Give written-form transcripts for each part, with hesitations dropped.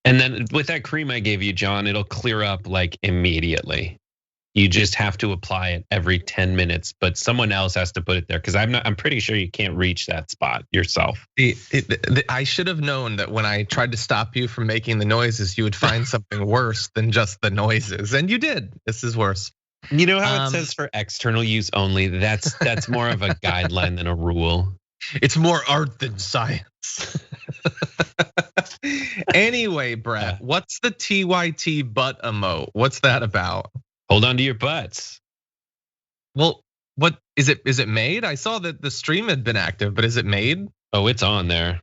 And then with that cream I gave you, John, it'll clear up like immediately. You just have to apply it every 10 minutes, but someone else has to put it there because I'm pretty sure you can't reach that spot yourself. I should have known that when I tried to stop you from making the noises, you would find something worse than just the noises, and you did. This is worse. You know how it says for external use only? That's more of a guideline than a rule. It's more art than science. Anyway, Brett, what's the TYT butt emote? What's that about? Hold on to your butts. Well, what is it? Is it made? I saw that the stream had been active, but is it made? Oh, it's on there.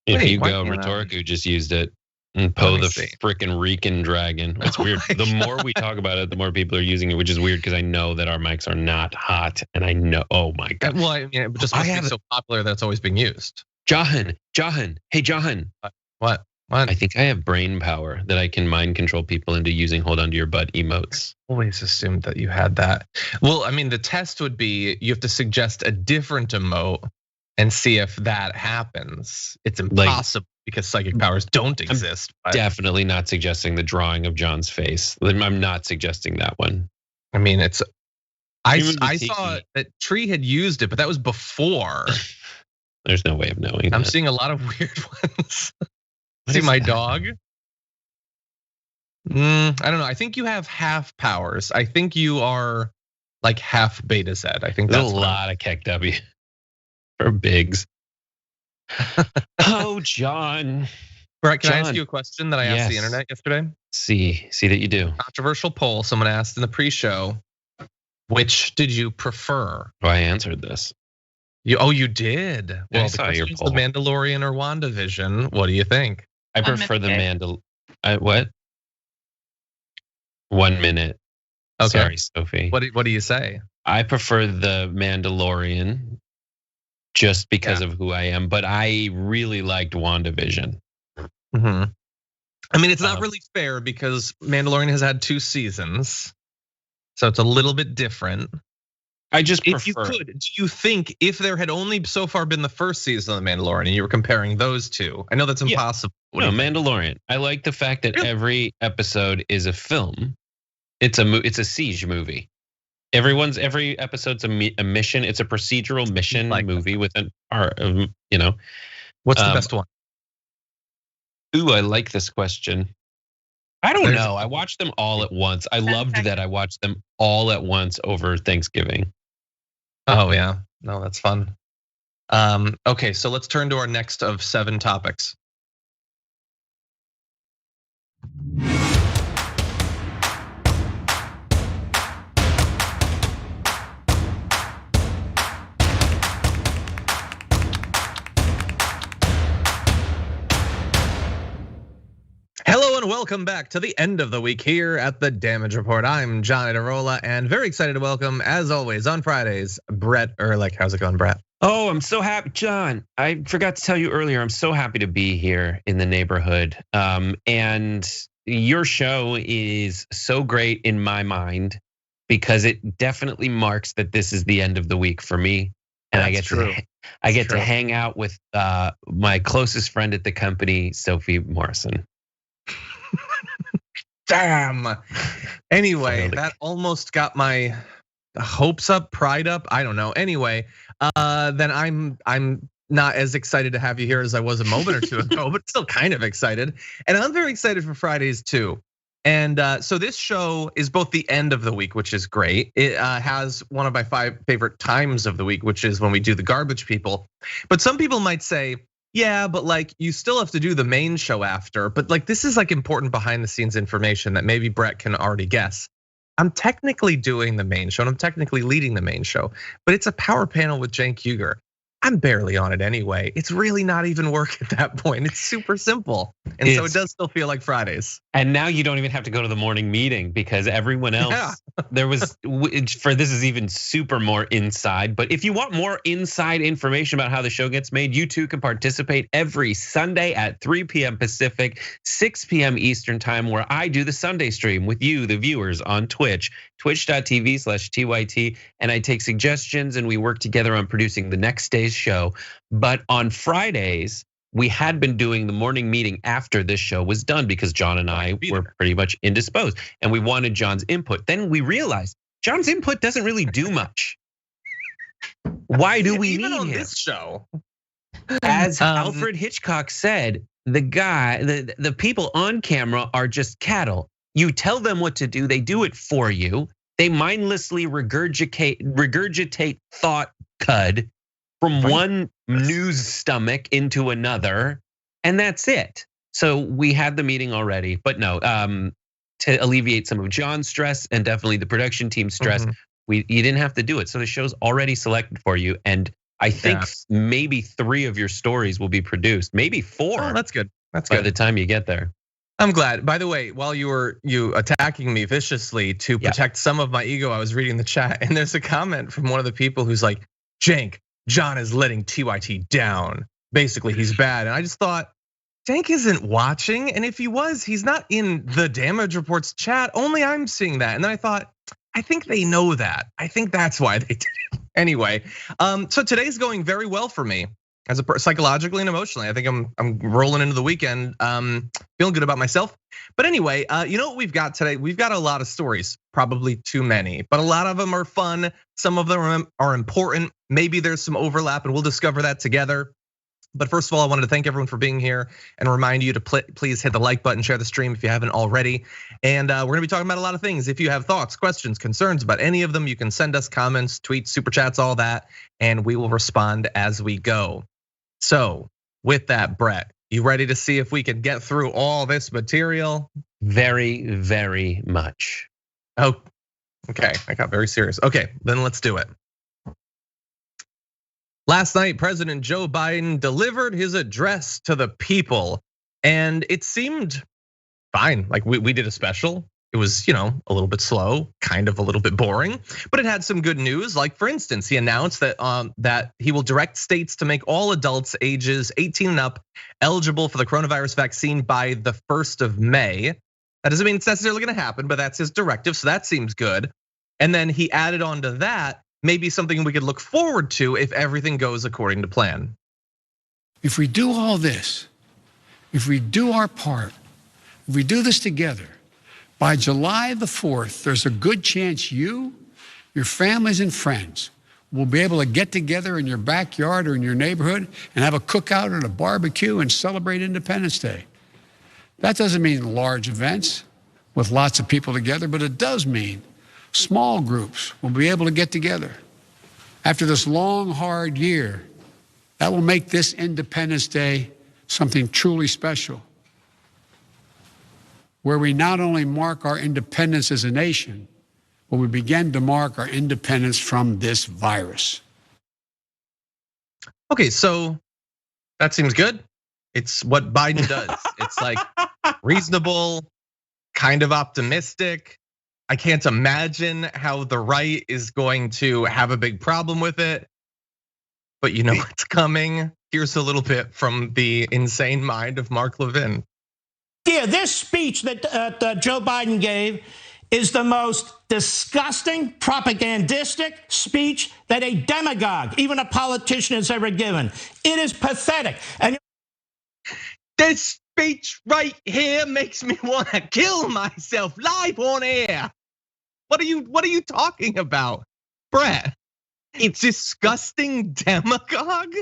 If you go, Rhetorica just used it. And Poe the frickin' Rican dragon. It's weird. The more we talk about it, the more people are using it, which is weird because I know that our mics are not hot, and I know. Oh my god. Well, I mean, it just must be so popular that it's always being used. Jahan, hey Jahan. What? I think I have brain power that I can mind control people into using "hold on to your butt" emotes. I always assumed that you had that. Well, I mean, the test would be you have to suggest a different emote and see if that happens. It's impossible because psychic powers don't exist. I'm definitely not suggesting the drawing of John's face. I'm not suggesting that one. I mean, it's. I saw that Tree had used it, but that was before. There's no way of knowing. I'm seeing a lot of weird ones. See my dog? I don't know. I think you have half powers. I think you are like half Beta Z. I think that's a lot of Keck W for Biggs. Oh, John. Brett, can I ask you a question that I asked the internet yesterday? See that you do. Controversial poll. Someone asked in the pre-show, which did you prefer? Oh, I answered this. You did. Well, I saw your poll. The Mandalorian or WandaVision. What do you think? I prefer the what? 1 minute. Okay. Sorry, Sophie. What do you say? I prefer the Mandalorian just because of who I am, but I really liked WandaVision. I mean, it's not really fair because Mandalorian has had 2 seasons, so it's a little bit different. I just prefer. If you could, do you think if there had only so far been the first season of The Mandalorian and you were comparing those two, I know that's impossible. No, Mandalorian. I like the fact that every episode is a film. It's a siege movie. Every episode's a mission. It's a procedural mission movie with an art. What's the best one? Ooh, I like this question. I don't know. I watched them all at once. I loved that I watched them all at once over Thanksgiving. Oh yeah, no, that's fun. Okay, so let's turn to our next of 7 topics. Hello and welcome back to the end of the week here at the Damage Report. I'm John Iadarola and very excited to welcome, as always, on Fridays, Brett Erlich. How's it going, Brett? Oh, I'm so happy, John. I forgot to tell you earlier, I'm so happy to be here in the neighborhood. And your show is so great in my mind because it definitely marks that this is the end of the week for me. And I get to hang out with my closest friend at the company, Sophie Morrison. Damn. Anyway, that almost got my hopes up, pride up. I don't know. Anyway, then I'm not as excited to have you here as I was a moment or two ago, but still kind of excited. And I'm very excited for Fridays too. And so this show is both the end of the week, which is great. It has one of my 5 favorite times of the week, which is when we do the garbage people. But some people might say, yeah, but like you still have to do the main show after. But like this is like important behind the scenes information that maybe Brett can already guess. I'm technically doing the main show and I'm technically leading the main show, but it's a power panel with Cenk Uygur. I'm barely on it anyway. It's really not even work at that point. It's super simple. And so it does still feel like Fridays. And now you don't even have to go to the morning meeting because everyone else, there was, for this is even super more inside. But if you want more inside information about how the show gets made, you too can participate every Sunday at 3 p.m. Pacific, 6 p.m. Eastern time, where I do the Sunday stream with you, the viewers, on Twitch, twitch.tv/TYT. And I take suggestions and we work together on producing the next day's show. But on Fridays, we had been doing the morning meeting after this show was done because John and I were pretty much indisposed and we wanted John's input. Then we realized John's input doesn't really do much. Why do we need him? This show? As Alfred Hitchcock said, the people on camera are just cattle. You tell them what to do, they do it for you. They mindlessly regurgitate thought cud from one news stomach into another, and that's it. So we had the meeting already, but no, to alleviate some of John's stress and definitely the production team's stress, you didn't have to do it. So the show's already selected for you, and I think maybe 3 of your stories will be produced, maybe 4. Oh, that's good. That's by good. the time you get there. I'm glad. By the way, while you attacking me viciously to protect some of my ego, I was reading the chat and there's a comment from one of the people who's like, Cenk, John is letting TYT down. Basically, he's bad. And I just thought, Cenk isn't watching. And if he was, he's not in the damage reports chat. Only I'm seeing that. And then I thought, I think they know that. I think that's why they did it. Anyway, so today's going very well for me. As psychologically and emotionally, I think I'm rolling into the weekend, feeling good about myself. But anyway, you know what we've got today? We've got a lot of stories, probably too many, but a lot of them are fun. Some of them are important. Maybe there's some overlap, and we'll discover that together. But first of all, I wanted to thank everyone for being here and remind you to please hit the like button, share the stream if you haven't already. And we're gonna be talking about a lot of things. If you have thoughts, questions, concerns about any of them, you can send us comments, tweets, super chats, all that, and we will respond as we go. So with that, Brett, you ready to see if we can get through all this material? Very, very much. Oh, okay, I got very serious. Okay, then let's do it. Last night, President Joe Biden delivered his address to the people, and it seemed fine. Like we did a special. It was, a little bit slow, kind of a little bit boring, but it had some good news. Like for instance, he announced that he will direct states to make all adults ages 18 and up eligible for the coronavirus vaccine by the 1st of May. That doesn't mean it's necessarily gonna happen, but that's his directive, so that seems good. And then he added on to that, maybe something we could look forward to if everything goes according to plan. If we do all this, if we do our part, if we do this together, by July the 4th, there's a good chance you, your families and friends will be able to get together in your backyard or in your neighborhood and have a cookout or a barbecue and celebrate Independence Day. That doesn't mean large events with lots of people together, but it does mean small groups will be able to get together. After this long, hard year, that will make this Independence Day something truly special, where we not only mark our independence as a nation, but we begin to mark our independence from this virus. Okay, so that seems good. It's what Biden does. It's like reasonable, kind of optimistic. I can't imagine how the right is going to have a big problem with it, but you know it's coming. Here's a little bit from the insane mind of Mark Levin. Yeah, this speech that Joe Biden gave is the most disgusting, propagandistic speech that a demagogue, even a politician, has ever given. It is pathetic. And this speech right here makes me want to kill myself live on air. What are you talking about, Brett? It's disgusting demagogue. What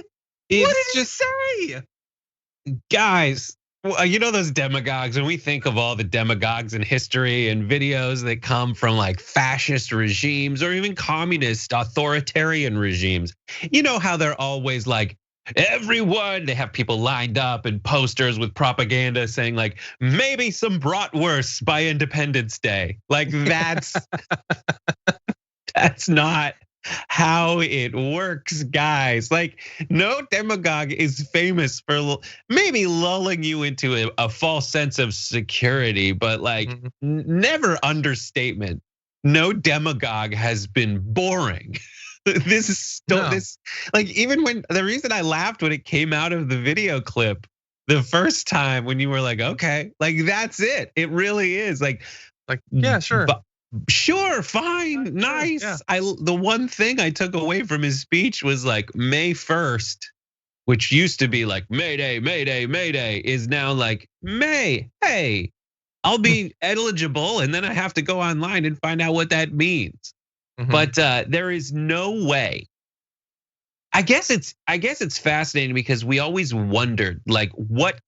did you say? Guys, you know those demagogues, and we think of all the demagogues in history and videos that come from like fascist regimes or even communist authoritarian regimes. You know how they're always like, everyone, they have people lined up and posters with propaganda saying like, maybe some bratwurst by Independence Day. Like that's not how it works, guys. Like no demagogue is famous for maybe lulling you into a false sense of security, but like never understatement. No demagogue has been boring. This is still this, like even when the reason I laughed when it came out of the video clip the first time when you were like, okay, like that's it. It really is like yeah, sure. Sure, fine, nice. Yeah. The one thing I took away from his speech was like May 1st. which used to be like Mayday, Mayday, Mayday, is now like hey, I'll be eligible, and then I have to go online and find out what that means. But there is no way. I guess it's fascinating because we always wondered, like, what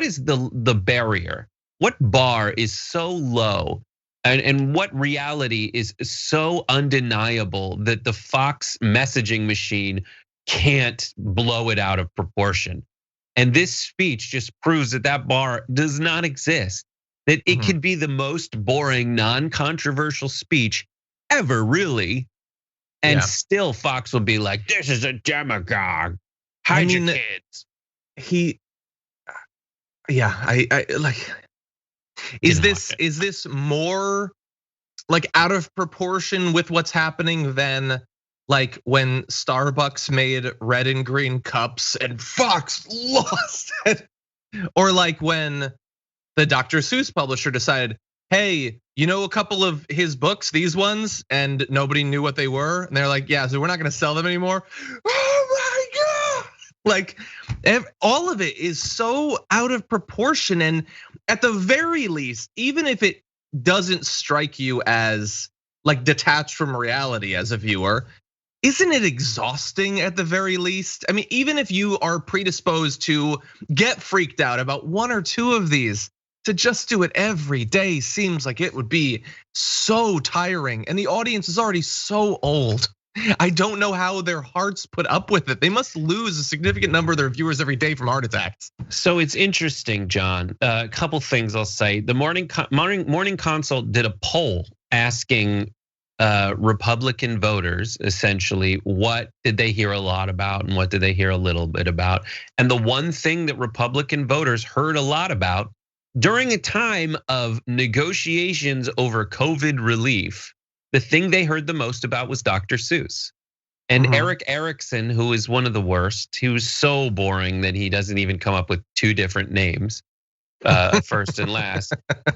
is the barrier? What bar is so low, and what reality is so undeniable that the Fox messaging machine can't blow it out of proportion? And this speech just proves that bar does not exist. That it could be the most boring, non-controversial speech ever, really. And still Fox will be like, this is a demagogue. Hide your kids. I like, is this more like out of proportion with what's happening than like when Starbucks made red and green cups and Fox lost it? Or like when the Dr. Seuss publisher decided, hey, you know a couple of his books, these ones, and nobody knew what they were, and they're like, yeah, so we're not gonna sell them anymore. Oh my God! Like, all of it is so out of proportion, and at the very least, even if it doesn't strike you as like detached from reality as a viewer, isn't it exhausting at the very least? I mean, even if you are predisposed to get freaked out about one or two of these, to just do it every day seems like it would be so tiring, and the audience is already so old. I don't know how their hearts put up with it. They must lose a significant number of their viewers every day from heart attacks. So it's interesting, John. A couple things I'll say. The Morning Consult did a poll asking Republican voters, essentially, what did they hear a lot about and what did they hear a little bit about? And the one thing that Republican voters heard a lot about during a time of negotiations over COVID relief, the thing they heard the most about was Dr. Seuss. And Eric Erickson, who is one of the worst, he was so boring that he doesn't even come up with two different names, first and last.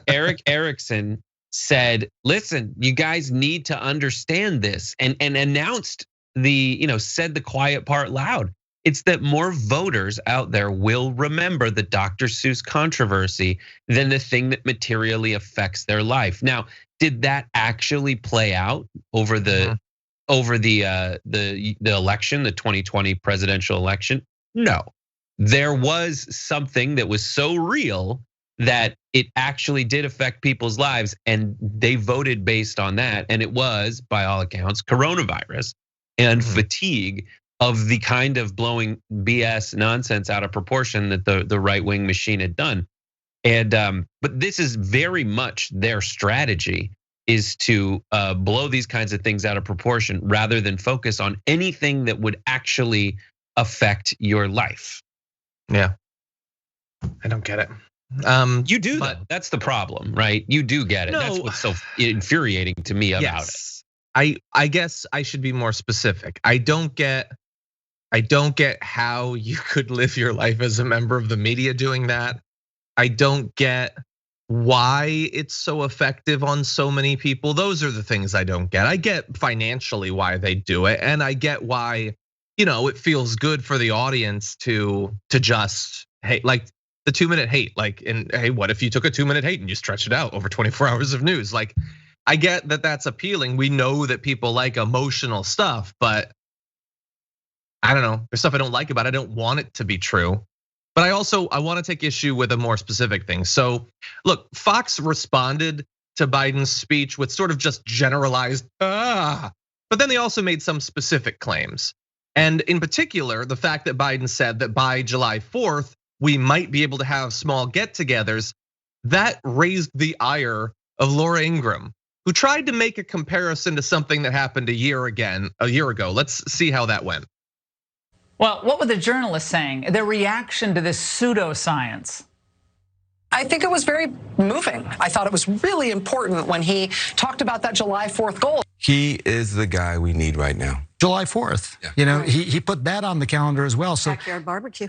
Eric Erickson said, listen, you guys need to understand this, and announced said the quiet part loud. It's that more voters out there will remember the Dr. Seuss controversy than the thing that materially affects their life. Now, did that actually play out over the election, the 2020 presidential election? No. There was something that was so real that it actually did affect people's lives, and they voted based on that. And it was, by all accounts, coronavirus and fatigue of the kind of blowing BS nonsense out of proportion that the right-wing machine had done. And but this is very much their strategy, is to blow these kinds of things out of proportion rather than focus on anything that would actually affect your life. Yeah, I don't get it. You do, though. That's the problem, right? You do get it. No. That's what's so infuriating to me about it. I guess I should be more specific. I don't get how you could live your life as a member of the media doing that. I don't get why it's so effective on so many people. Those are the things I don't get. I get financially why they do it, and I get why, it feels good for the audience to just hate, like the 2-minute hate. Like, and hey, what if you took a 2-minute hate and you stretched it out over 24 hours of news? Like, I get that that's appealing. We know that people like emotional stuff, but I don't know. There's stuff I don't like about it. I don't want it to be true. But I want to take issue with a more specific thing. So look, Fox responded to Biden's speech with sort of just generalized, but then they also made some specific claims. And in particular, the fact that Biden said that by July 4th, we might be able to have small get-togethers, that raised the ire of Laura Ingraham, who tried to make a comparison to something that happened a year ago. Let's see how that went. Well, what were the journalists saying? Their reaction to this pseudoscience? I think it was very moving. I thought it was really important when he talked about that July 4th goal. He is the guy we need right now. July 4th. Yeah. He put that on the calendar as well. So backyard barbecue.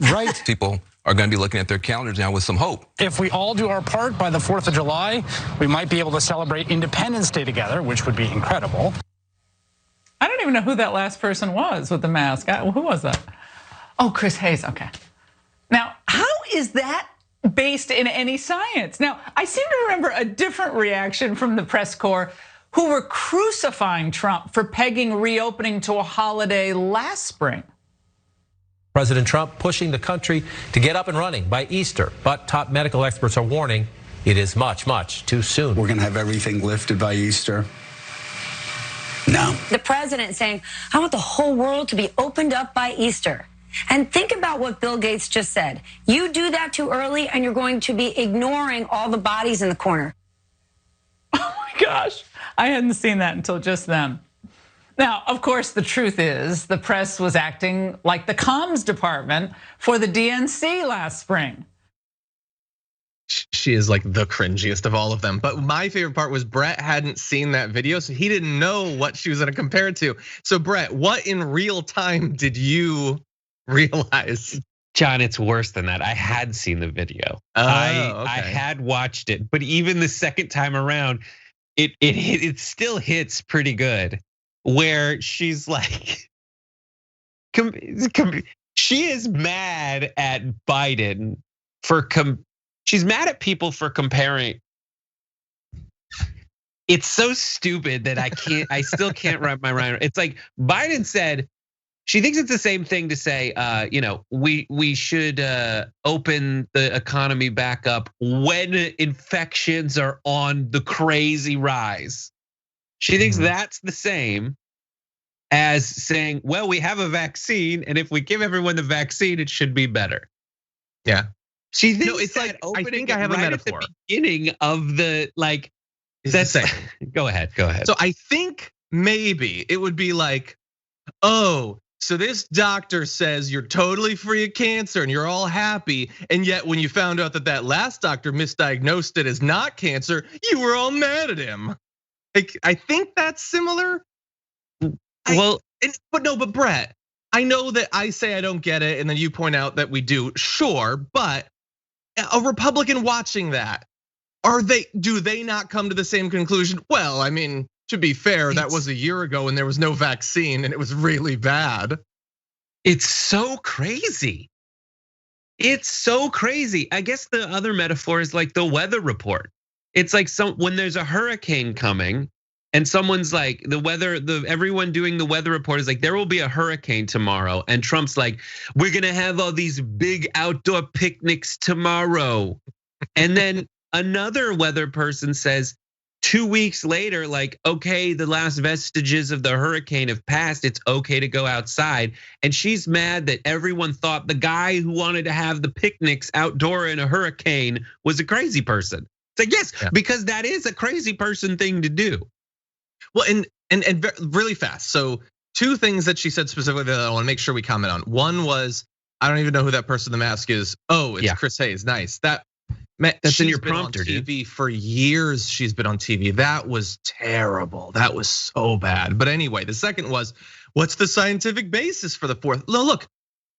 Right. People are going to be looking at their calendars now with some hope. If we all do our part by the 4th of July, we might be able to celebrate Independence Day together, which would be incredible. I don't even know who that last person was with the mask. Who was that? Oh, Chris Hayes, okay. Now, how is that based in any science? Now, I seem to remember a different reaction from the press corps who were crucifying Trump for pegging reopening to a holiday last spring. President Trump pushing the country to get up and running by Easter, but top medical experts are warning it is much, much too soon. We're going to have everything lifted by Easter. No. The president saying, I want the whole world to be opened up by Easter. And think about what Bill Gates just said. You do that too early and you're going to be ignoring all the bodies in the corner. Oh my gosh, I hadn't seen that until just then. Now, of course, the truth is the press was acting like the comms department for the DNC last spring. She is like the cringiest of all of them. But my favorite part was Brett hadn't seen that video, so he didn't know what she was gonna compare it to. So Brett, what in real time did you realize? John, it's worse than that. I had seen the video. Okay. I had watched it, but even the second time around, it still hits pretty good. Where she's like, she is mad at Biden for she's mad at people for comparing. It's so stupid that I still can't wrap my mind around. It's like Biden said, she thinks it's the same thing to say, we should open the economy back up when infections are on the crazy rise. She thinks that's the same as saying, well, we have a vaccine, and if we give everyone the vaccine, it should be better. Yeah. She thinks no, it's like, opening I think I have a metaphor. At the beginning of the that's it. Go ahead. So I think maybe it would be like, oh, so this doctor says you're totally free of cancer and you're all happy. And yet when you found out that last doctor misdiagnosed it as not cancer, you were all mad at him. Like, I think that's similar. But Brett, I know that I say I don't get it, and then you point out that we do. Sure, but a Republican watching that, do they not come to the same conclusion? Well, I mean, to be fair, that was a year ago and there was no vaccine and it was really bad. It's so crazy. It's so crazy. I guess the other metaphor is like the weather report. It's like when there's a hurricane coming and someone's like, everyone doing the weather report is like, there will be a hurricane tomorrow. And Trump's like, we're gonna have all these big outdoor picnics tomorrow. And then another weather person says 2 weeks later, like, okay, the last vestiges of the hurricane have passed. It's okay to go outside. And she's mad that everyone thought the guy who wanted to have the picnics outdoor in a hurricane was a crazy person. It's like, yes, because that is a crazy person thing to do. Well, and really fast. So 2 things that she said specifically that I want to make sure we comment on. One was, I don't even know who that person in the mask is. Oh, it's Chris Hayes. Nice. That's in your prompter, on TV dude. For years. She's been on TV. That was terrible. That was so bad. But anyway, the second was, what's the scientific basis for the 4th? No, look,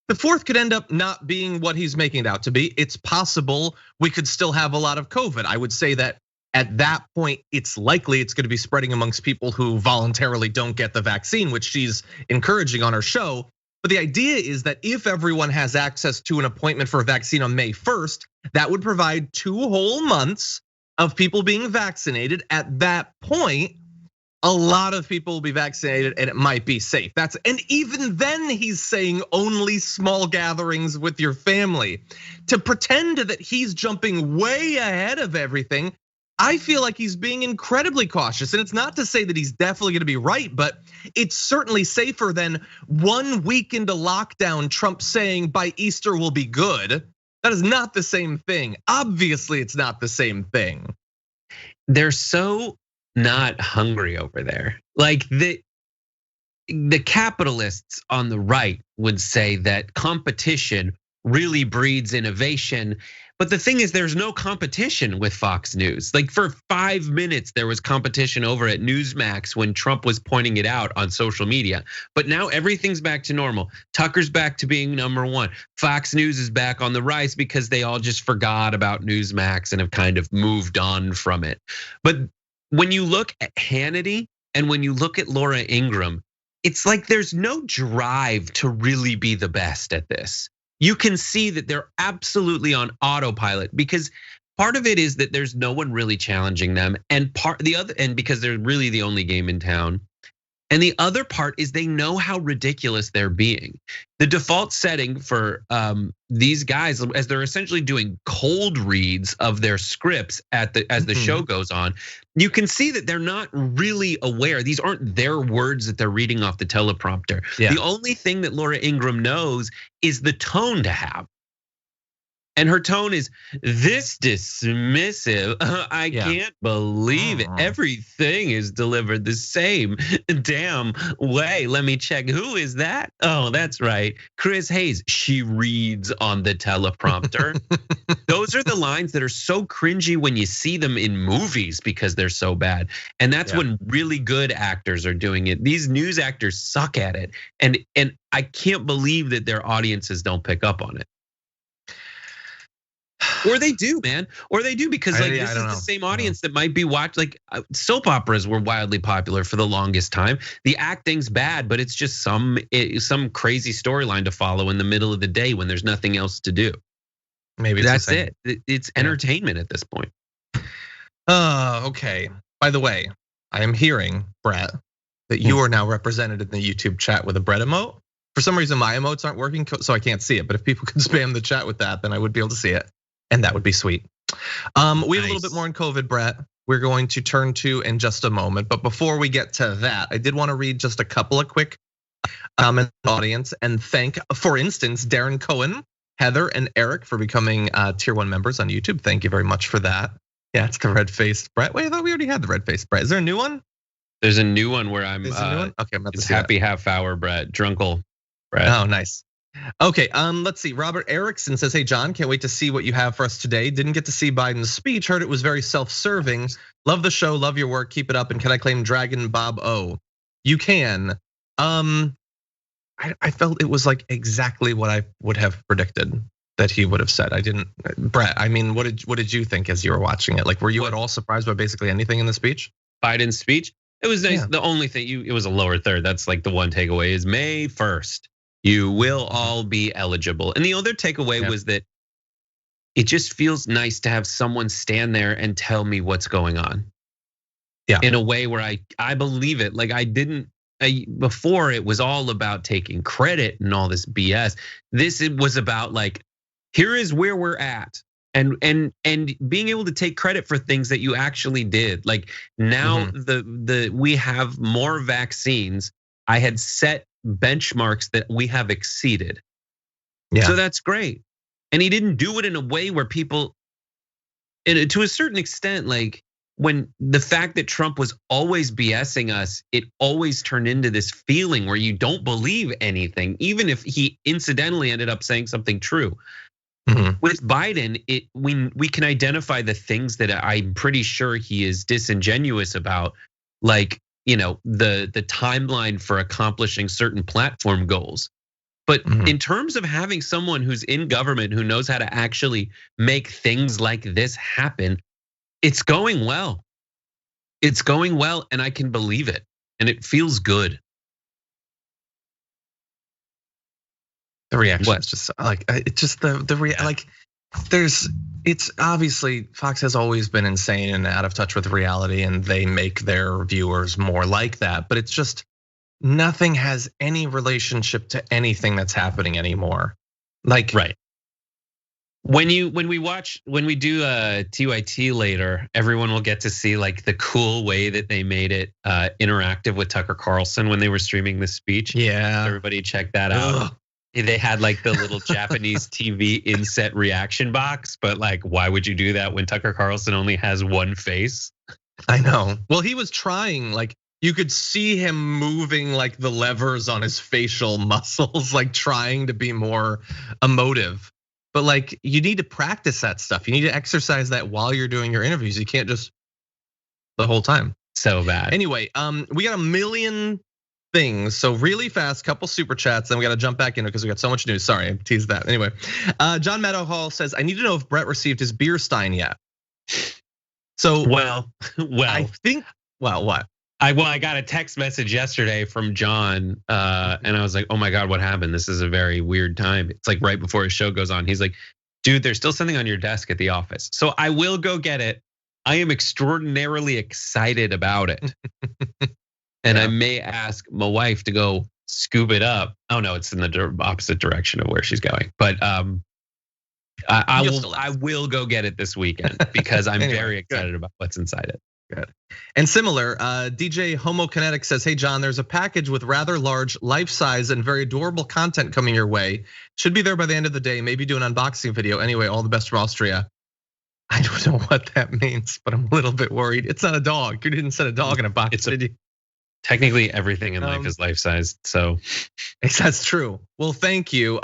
the 4th could end up not being what he's making it out to be. It's possible we could still have a lot of COVID. I would say that at that point, it's likely it's going to be spreading amongst people who voluntarily don't get the vaccine, which she's encouraging on her show. But the idea is that if everyone has access to an appointment for a vaccine on May 1st, that would provide 2 whole months of people being vaccinated. At that point, a lot of people will be vaccinated and it might be safe. And even then he's saying only small gatherings with your family. To pretend that he's jumping way ahead of everything, I feel like he's being incredibly cautious. And it's not to say that he's definitely gonna be right, but it's certainly safer than 1 week into lockdown, Trump saying by Easter we'll be good. That is not the same thing. Obviously, it's not the same thing. They're so not hungry over there. Like the capitalists on the right would say that competition really breeds innovation. But the thing is, there's no competition with Fox News. Like for 5 minutes, there was competition over at Newsmax when Trump was pointing it out on social media. But now everything's back to normal. Tucker's back to being #1. Fox News is back on the rise because they all just forgot about Newsmax and have kind of moved on from it. But when you look at Hannity and when you look at Laura Ingraham, it's like there's no drive to really be the best at this. You can see that they're absolutely on autopilot because part of it is that there's no one really challenging them, and because they're really the only game in town. And the other part is they know how ridiculous they're being. The default setting for these guys, as they're essentially doing cold reads of their scripts as the show goes on, you can see that they're not really aware. These aren't their words that they're reading off the teleprompter. The only thing that Laura Ingraham knows is the tone to have. And her tone is this dismissive. I can't believe it. Everything is delivered the same damn way. Let me check. Who is that? Oh, that's right. Chris Hayes. She reads on the teleprompter. Those are the lines that are so cringy when you see them in movies because they're so bad. And that's when really good actors are doing it. These news actors suck at it. And I can't believe that their audiences don't pick up on it. Or they do, man. Or they do because like this is the same audience that might be watched. Like soap operas were wildly popular for the longest time. The acting's bad, but it's just some crazy storyline to follow in the middle of the day when there's nothing else to do. Maybe that's it. It's entertainment at this point. Okay. By the way, I am hearing, Brett, that you are now represented in the YouTube chat with a Brett emote. For some reason, my emotes aren't working, so I can't see it. But if people could spam the chat with that, then I would be able to see it. And that would be sweet. We have a little bit more on COVID, Brett. We're going to turn to in just a moment. But before we get to that, I did want to read just a couple of quick comments in the audience and thank, for instance, Darren Cohen, Heather, and Eric for becoming tier 1 members on YouTube. Thank you very much for that. Yeah, it's the red-faced Brett. Wait, I thought we already had the red-faced Brett. Is there a new one? There's a new one where I'm. Okay, it's happy half hour Brett, drunkle Brett. Oh, nice. Okay, let's see. Robert Erickson says, "Hey John, can't wait to see what you have for us today. Didn't get to see Biden's speech. Heard it was very self-serving. Love the show, love your work. Keep it up. And can I claim Dragon Bob O? You can. I felt it was like exactly what I would have predicted that he would have said. I didn't, Brett. I mean, what did you think as you were watching it? Like, were you at all surprised by basically anything in the speech? Biden's speech. It was nice. Yeah. The only thing it was a lower third. That's like the one takeaway is May 1st. You will all be eligible. And the other takeaway was that it just feels nice to have someone stand there and tell me what's going on. Yeah. In a way where I believe it. Like before it was all about taking credit and all this BS. It was about like, here is where we're at. And being able to take credit for things that you actually did. Like now we have more vaccines. I had set benchmarks that we have exceeded. Yeah. So that's great. And he didn't do it in a way where people, and to a certain extent, like when the fact that Trump was always BSing us, it always turned into this feeling where you don't believe anything, even if he incidentally ended up saying something true. With Biden, we can identify the things that I'm pretty sure he is disingenuous about, like, you know, the timeline for accomplishing certain platform goals. But in terms of having someone who's in government who knows how to actually make things like this happen, it's going well. It's going well, and I can believe it, and it feels good. The reaction is just like it's just like it's obviously Fox has always been insane and out of touch with reality, and they make their viewers more like that. But it's just nothing has any relationship to anything that's happening anymore. Like right. When we do TYT later, everyone will get to see like the cool way that they made it interactive with Tucker Carlson when they were streaming the speech. Yeah, everybody check that out. They had like the little Japanese TV inset reaction box, but like, why would you do that when Tucker Carlson only has one face? I know. Well, he was trying, like you could see him moving like the levers on his facial muscles, like trying to be more emotive. But like, you need to practice that stuff. You need to exercise that while you're doing your interviews. You can't just the whole time. So bad. Anyway, we got a million things. So really fast, couple super chats, then we got to jump back in because we got so much news. Sorry, I teased that. Anyway, John Meadowhall says, I need to know if Brett received his beer stein yet. So well, I think, well, what? I got a text message yesterday from John, and I was like, oh my God, what happened? This is a very weird time. It's like right before his show goes on. He's like, dude, there's still something on your desk at the office. So I will go get it. I am extraordinarily excited about it. And I may ask my wife to go scoop it up. Oh no, it's in the opposite direction of where she's going. But I will go get it this weekend because I'm very excited about what's inside it. Good. And similar, DJ Homokinetic says, hey John, there's a package with rather large life-size and very adorable content coming your way. Should be there by the end of the day, maybe do an unboxing video. Anyway, all the best from Austria. I don't know what that means, but I'm a little bit worried. It's not a dog. You didn't send a dog in a box, did you? Technically everything in life is life-sized, so. That's true. Well, thank you.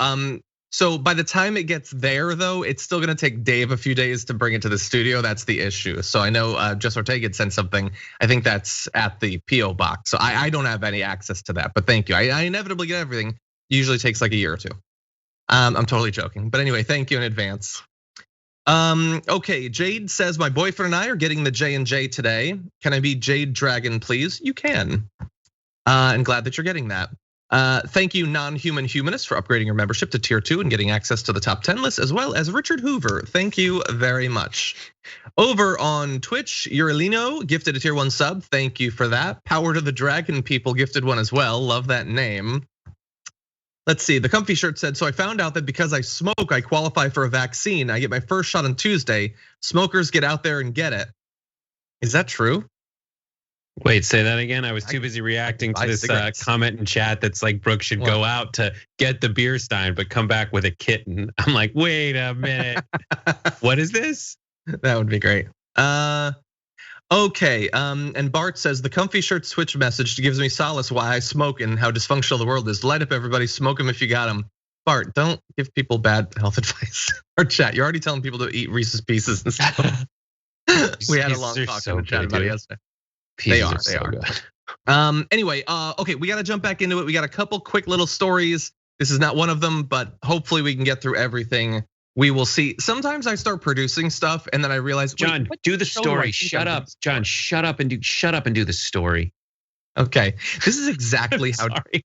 So by the time it gets there though, it's still gonna take Dave a few days to bring it to the studio. That's the issue. So I know Jess Ortega had sent something. I think that's at the PO box. So I don't have any access to that, but thank you. I inevitably get everything. Usually takes like a year or two. I'm totally joking. But anyway, thank you in advance. Okay, Jade says, my boyfriend and I are getting the J&J today. Can I be Jade Dragon, please? You can. And glad that you're getting that. Thank you, non-human humanist, for upgrading your membership to tier 2 and getting access to the top 10 list, as well as Richard Hoover. Thank you very much. Over on Twitch, Uralino gifted a tier 1 sub. Thank you for that. Power to the Dragon people gifted one as well. Love that name. Let's see, the comfy shirt said, so I found out that because I smoke, I qualify for a vaccine. I get my first shot on Tuesday. Smokers, get out there and get it. Is that true? Wait, say that again. I was too busy reacting to this comment in chat that's like Brooke should go out to get the beer stein, but come back with a kitten. I'm like, wait a minute. What is this? That would be great. Okay, and Bart says the comfy shirts Twitch message gives me solace why I smoke and how dysfunctional the world is. Light up, everybody, smoke them if you got them. Bart, don't give people bad health advice. Or chat, you're already telling people to eat Reese's Pieces and stuff. We had a long talk in the chat about it yesterday. They are good. Anyway, okay, we gotta jump back into it. We got a couple quick little stories. This is not one of them, but hopefully we can get through everything. We will see. Sometimes I start producing stuff and then I realize, John, do the story. Shut up, John. Shut up and do the story. Okay, this is exactly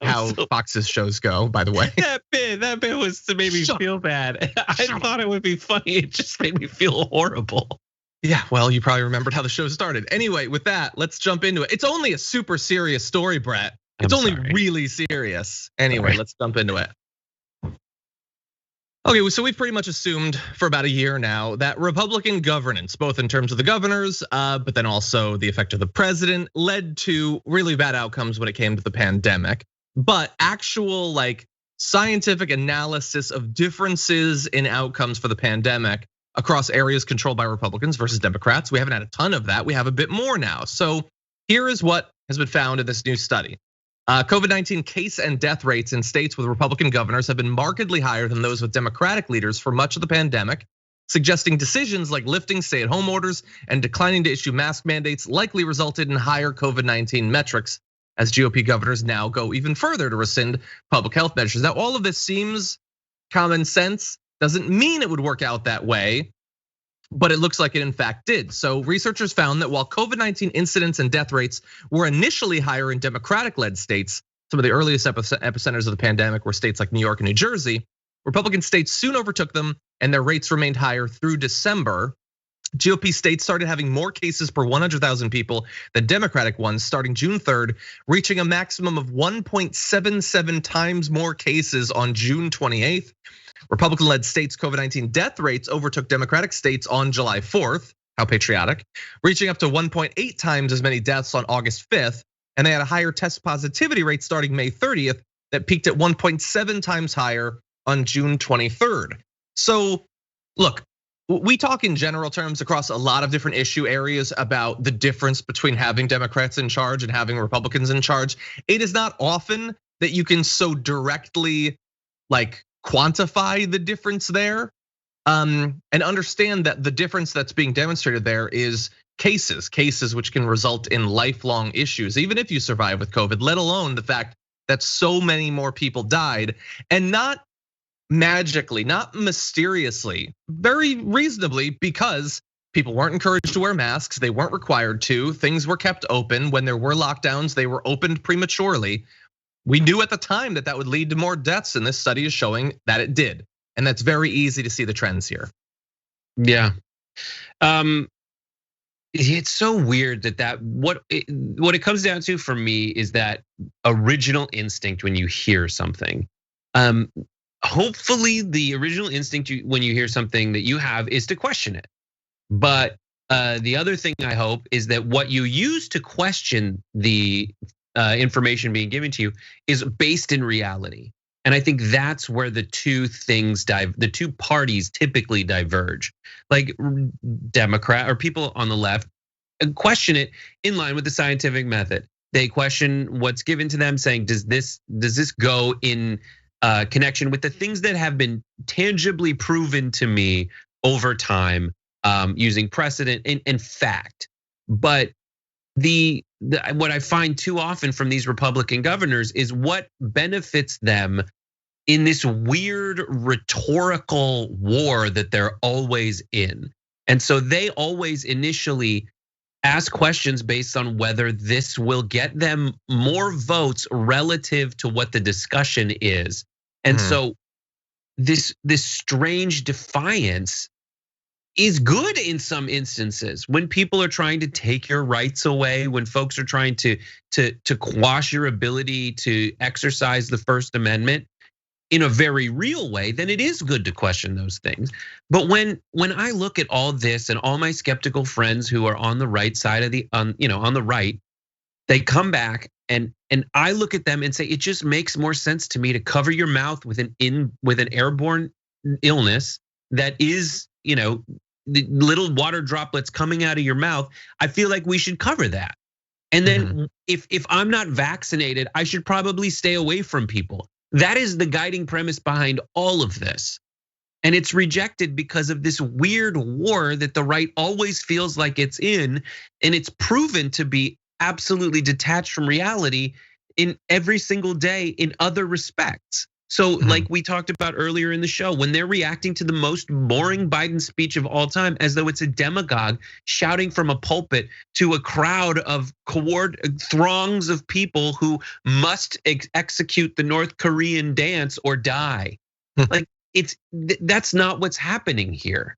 how Fox's shows go. By the way, that bit was to make me feel bad. I thought it would be funny. It just made me feel horrible. Yeah, well, you probably remembered how the show started. Anyway, with that, let's jump into it. It's only a super serious story, Brett. It's only really serious. Anyway, let's jump into it. Okay, so we've pretty much assumed for about a year now that Republican governance, both in terms of the governors, but then also the effect of the president, led to really bad outcomes when it came to the pandemic. But actual like scientific analysis of differences in outcomes for the pandemic across areas controlled by Republicans versus Democrats, we haven't had a ton of that. We have a bit more now. So here is what has been found in this new study. COVID-19 case and death rates in states with Republican governors have been markedly higher than those with Democratic leaders for much of the pandemic, suggesting decisions like lifting stay-at-home orders and declining to issue mask mandates likely resulted in higher COVID-19 metrics as GOP governors now go even further to rescind public health measures. Now, all of this seems common sense, doesn't mean it would work out that way, but it looks like it in fact did. So researchers found that while COVID-19 incidence and death rates were initially higher in Democratic-led states, some of the earliest epicenters of the pandemic were states like New York and New Jersey, Republican states soon overtook them and their rates remained higher through December. GOP states started having more cases per 100,000 people than Democratic ones starting June 3rd, reaching a maximum of 1.77 times more cases on June 28th. Republican-led states' COVID-19 death rates overtook Democratic states on July 4th, how patriotic, reaching up to 1.8 times as many deaths on August 5th, and they had a higher test positivity rate starting May 30th that peaked at 1.7 times higher on June 23rd. So look, we talk in general terms across a lot of different issue areas about the difference between having Democrats in charge and having Republicans in charge. It is not often that you can so directly like quantify the difference there, and understand that the difference that's being demonstrated there is cases which can result in lifelong issues, even if you survive with COVID, let alone the fact that so many more people died, and not magically, not mysteriously, very reasonably, because People weren't encouraged to wear masks. They weren't required to. Things were kept open. When there were lockdowns, they were opened prematurely. We knew at the time that that would lead to more deaths, and this study is showing that it did. And that's very easy to see the trends here. Yeah. It's so weird that what it comes down to for me is that original instinct when you hear something. Hopefully the original instinct when you hear something that you have is to question it. But the other thing I hope is that what you use to question the information being given to you is based in reality. And I think that's where the two parties typically diverge. Like Democrat or people on the left question it in line with the scientific method. They question what's given to them, saying, does this go in connection with the things that have been tangibly proven to me over time, using precedent and fact. But what I find too often from these Republican governors is what benefits them in this weird rhetorical war that they're always in. And so they always initially ask questions based on whether this will get them more votes relative to what the discussion is. And so this strange defiance is good in some instances when people are trying to take your rights away, when folks are trying to quash your ability to exercise the First Amendment in a very real way, then it is good to question those things. But when I look at all this and all my skeptical friends who are on the right side of on the right, they come back and I look at them and say, it just makes more sense to me to cover your mouth with an airborne illness that is, the little water droplets coming out of your mouth. I feel like we should cover that. And then if I'm not vaccinated, I should probably stay away from people. That is the guiding premise behind all of this. And it's rejected because of this weird war that the right always feels like it's in, and it's proven to be absolutely detached from reality in every single day in other respects. So like we talked about earlier in the show, when they're reacting to the most boring Biden speech of all time, as though it's a demagogue shouting from a pulpit to a crowd of throngs of people who must execute the North Korean dance or die. Like that's not what's happening here.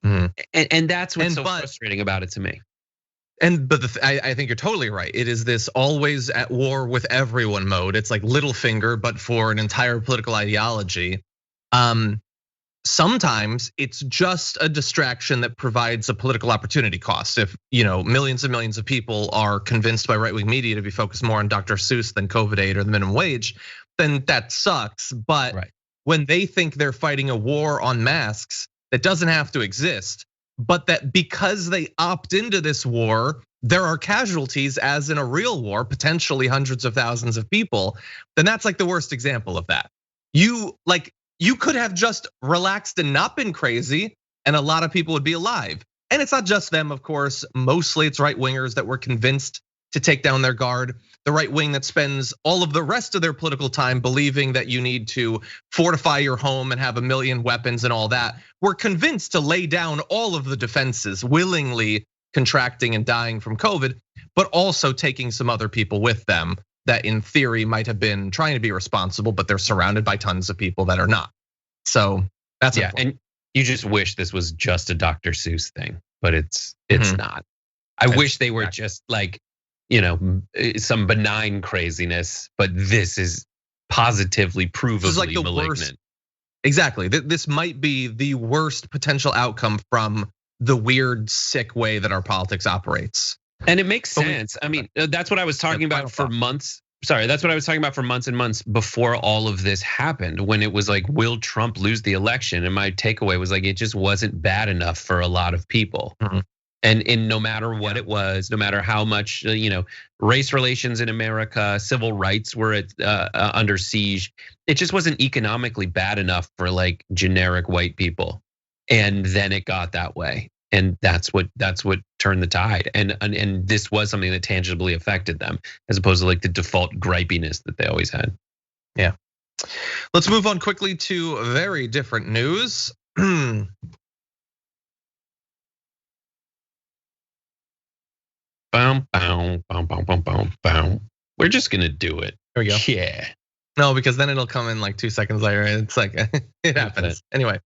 And that's what's so frustrating about it to me. But I think you're totally right. It is this always at war with everyone mode. It's like Littlefinger, but for an entire political ideology. Sometimes it's just a distraction that provides a political opportunity cost. If millions and millions of people are convinced by right-wing media to be focused more on Dr. Seuss than COVID aid or the minimum wage, then that sucks. But when they think they're fighting a war on masks that doesn't have to exist, but that because they opt into this war, there are casualties as in a real war, potentially hundreds of thousands of people, then that's like the worst example of that. You could have just relaxed and not been crazy, and a lot of people would be alive. And it's not just them, of course. Mostly it's right wingers that were convinced to take down their guard. The right wing that spends all of the rest of their political time believing that you need to fortify your home and have 1 million weapons and all that, were convinced to lay down all of the defenses, willingly contracting and dying from COVID, but also taking some other people with them that in theory might have been trying to be responsible, but they're surrounded by tons of people that are not. So that's and you just wish this was just a Dr. Seuss thing, but it's not. I wish they were just like, some benign craziness, but this is positively, provably like malignant. Worst. Exactly. This might be the worst potential outcome from the weird, sick way that our politics operates. And it makes sense. I mean, that's what I was talking about for months. Sorry, that's what I was talking about for months and months before all of this happened, when it was like, will Trump lose the election? And my takeaway was like, it just wasn't bad enough for a lot of people. And no matter what it was, no matter how much race relations in America, civil rights were under siege, it just wasn't economically bad enough for like generic white people. And then it got that way, and that's what turned the tide. And this was something that tangibly affected them, as opposed to like the default gripiness that they always had. Yeah. Let's move on quickly to very different news. Boom, boom, boom, boom, boom, boom, boom. We're just gonna do it. There we go. Yeah. No, because then it'll come in like 2 seconds later. And it's like, it happens. Anyway.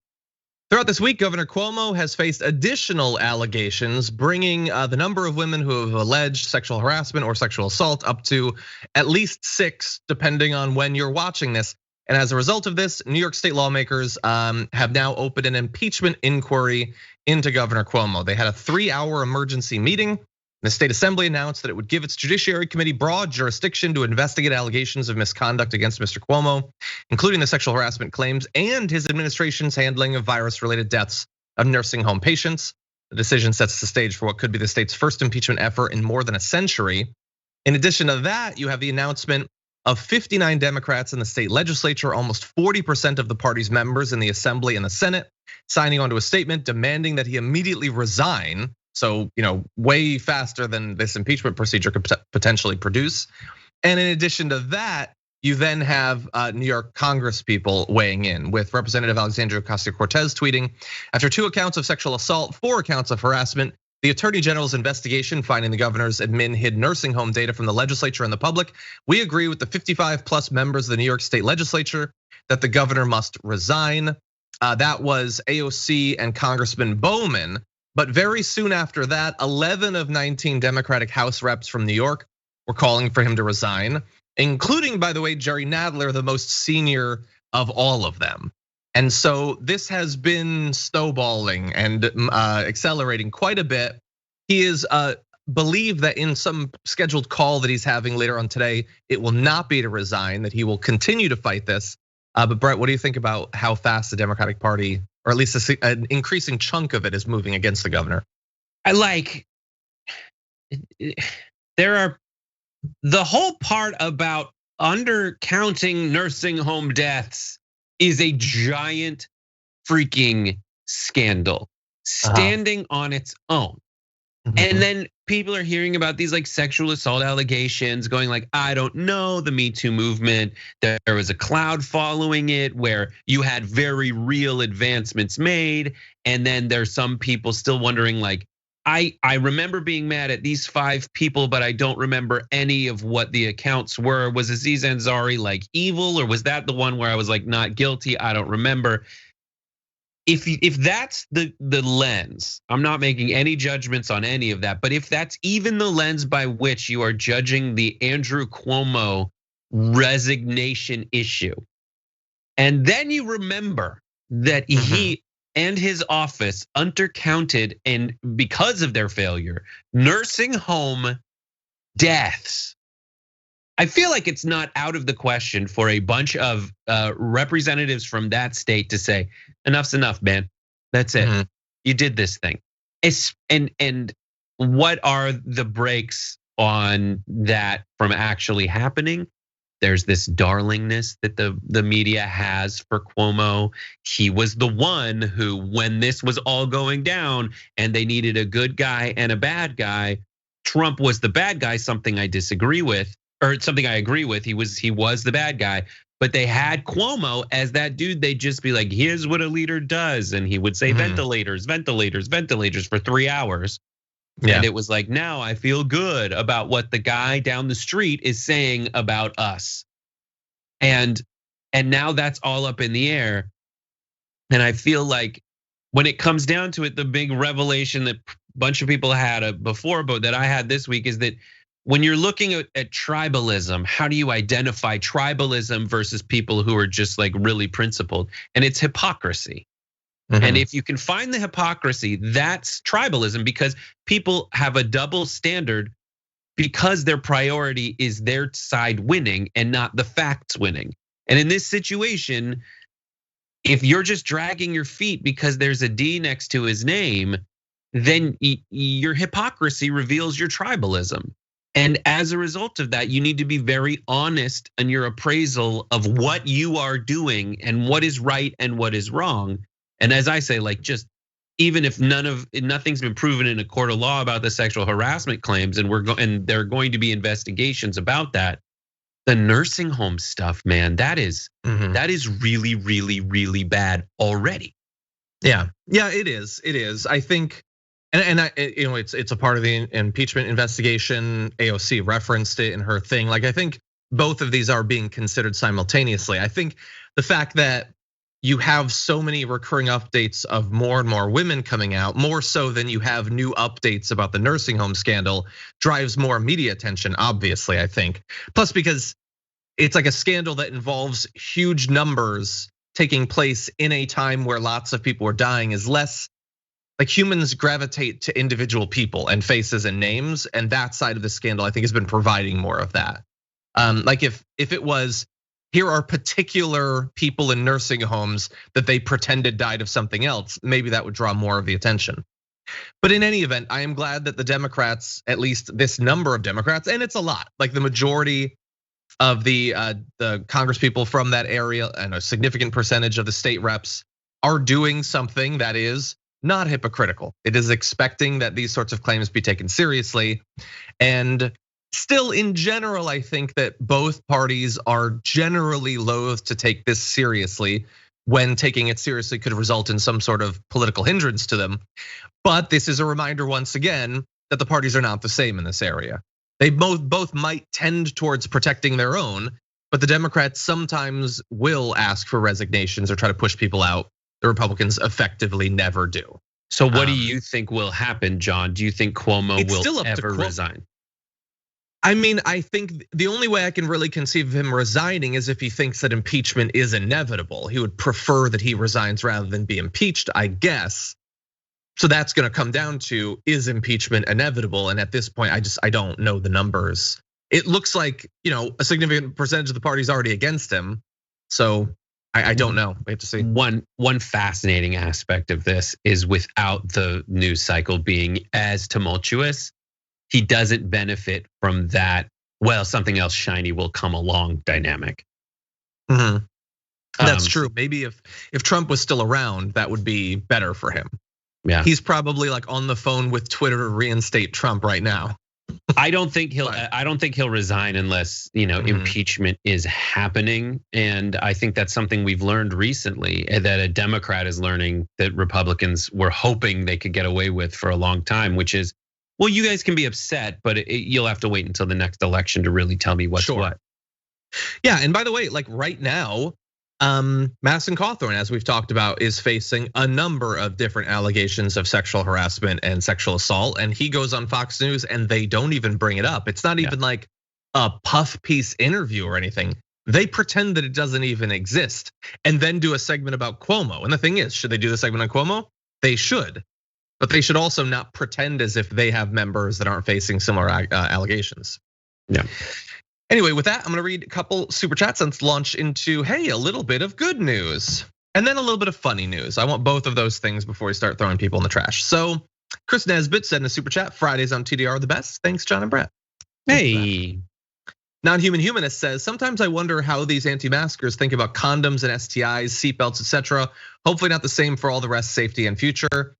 Throughout this week, Governor Cuomo has faced additional allegations, bringing the number of women who have alleged sexual harassment or sexual assault up to at least 6, depending on when you're watching this. And as a result of this, New York State lawmakers have now opened an impeachment inquiry into Governor Cuomo. They had a 3-hour emergency meeting. The state assembly announced that it would give its judiciary committee broad jurisdiction to investigate allegations of misconduct against Mr. Cuomo, including the sexual harassment claims and his administration's handling of virus-related deaths of nursing home patients. The decision sets the stage for what could be the state's first impeachment effort in more than a century. In addition to that, you have the announcement of 59 Democrats in the state legislature, almost 40% of the party's members in the assembly and the Senate, signing onto a statement demanding that he immediately resign. So, way faster than this impeachment procedure could potentially produce. And in addition to that, you then have New York Congress people weighing in, with Representative Alexandria Ocasio-Cortez tweeting, after 2 accounts of sexual assault, 4 accounts of harassment, the Attorney General's investigation finding the governor's admin hid nursing home data from the legislature and the public, we agree with the 55+ members of the New York State legislature that the governor must resign. That was AOC and Congressman Bowman. But very soon after that, 11 of 19 Democratic House reps from New York were calling for him to resign, including, by the way, Jerry Nadler, the most senior of all of them. And so this has been snowballing and accelerating quite a bit. He is believed that in some scheduled call that he's having later on today, it will not be to resign, that he will continue to fight this. But Brett, what do you think about how fast the Democratic Party, or at least an increasing chunk of it, is moving against the governor? There are the whole part about undercounting nursing home deaths is a giant freaking scandal standing on its own. And then people are hearing about these like sexual assault allegations, going like, I don't know, the Me Too movement, there was a cloud following it where you had very real advancements made. And then there's some people still wondering like, I remember being mad at these 5 people, but I don't remember any of what the accounts were. Was Aziz Ansari like evil, or was that the one where I was like not guilty? I don't remember. If that's the lens, I'm not making any judgments on any of that, but if that's even the lens by which you are judging the Andrew Cuomo resignation issue, and then you remember that he and his office undercounted, and because of their failure, nursing home deaths, I feel like it's not out of the question for a bunch of representatives from that state to say, enough's enough, man. That's it. You did this thing. And what are the brakes on that from actually happening? There's this darlingness that the media has for Cuomo. He was the one who, when this was all going down and they needed a good guy and a bad guy, Trump was the bad guy, something I disagree with. Or something I agree with, he was the bad guy, but they had Cuomo as that dude. They'd just be like, here's what a leader does. And he would say ventilators, ventilators, ventilators for 3 hours. And it was like, now I feel good about what the guy down the street is saying about us. And now that's all up in the air. And I feel like when it comes down to it, the big revelation that a bunch of people had before, but that I had this week is that when you're looking at tribalism, how do you identify tribalism versus people who are just like really principled? And it's hypocrisy. And if you can find the hypocrisy, that's tribalism, because people have a double standard because their priority is their side winning and not the facts winning. And in this situation, if you're just dragging your feet because there's a D next to his name, then your hypocrisy reveals your tribalism. And as a result of that, you need to be very honest in your appraisal of what you are doing and what is right and what is wrong. And as I say, like, just even if nothing's been proven in a court of law about the sexual harassment claims, and there are going to be investigations about that, the nursing home stuff, man, that is really, really, really bad already. Yeah, it is. I think. And it's a part of the impeachment investigation. AOC referenced it in her thing. Like, I think both of these are being considered simultaneously. I think the fact that you have so many recurring updates of more and more women coming out, more so than you have new updates about the nursing home scandal, drives more media attention, obviously, I think. Plus, because it's like a scandal that involves huge numbers taking place in a time where lots of people are dying, is less like humans gravitate to individual people and faces and names. And that side of the scandal, I think, has been providing more of that. Like if it was, here are particular people in nursing homes that they pretended died of something else, maybe that would draw more of the attention. But in any event, I am glad that the Democrats, at least this number of Democrats, and it's a lot, like the majority of the Congress people from that area and a significant percentage of the state reps are doing something that is not hypocritical. It is expecting that these sorts of claims be taken seriously. And still, in general, I think that both parties are generally loath to take this seriously, when taking it seriously could result in some sort of political hindrance to them. But this is a reminder once again that the parties are not the same in this area. They both might tend towards protecting their own, but the Democrats sometimes will ask for resignations or try to push people out. The Republicans effectively never do. So what do you think will happen, John? Do you think Cuomo will ever resign? I mean, I think the only way I can really conceive of him resigning is if he thinks that impeachment is inevitable. He would prefer that he resigns rather than be impeached, I guess. So that's gonna come down to, is impeachment inevitable? And at this point, I don't know the numbers. It looks like, a significant percentage of the party's already against him. So I don't know, we have to see. One fascinating aspect of this is, without the news cycle being as tumultuous, he doesn't benefit from that, well, something else shiny will come along dynamic. That's true. Maybe if Trump was still around, that would be better for him. Yeah, he's probably like on the phone with Twitter to reinstate Trump right now. I don't think he'll resign unless impeachment is happening. And I think that's something we've learned recently, that a Democrat is learning that Republicans were hoping they could get away with for a long time, which is, well, you guys can be upset, but you'll have to wait until the next election to really tell me what's what. Yeah, and by the way, like right now, Madison Cawthorn, as we've talked about, is facing a number of different allegations of sexual harassment and sexual assault. And he goes on Fox News and they don't even bring it up. It's not even like a puff piece interview or anything. They pretend that it doesn't even exist and then do a segment about Cuomo. And the thing is, should they do the segment on Cuomo? They should. But they should also not pretend as if they have members that aren't facing similar allegations. Yeah. Anyway, with that, I'm gonna read a couple super chats and launch into, hey, a little bit of good news and then a little bit of funny news. I want both of those things before we start throwing people in the trash. So Chris Nesbitt said in a super chat, Fridays on TDR are the best. Thanks, John and Brett. Hey. Non-Human Humanist says, sometimes I wonder how these anti-maskers think about condoms and STIs, seatbelts, etc. Hopefully not the same for all the rest, safety and future.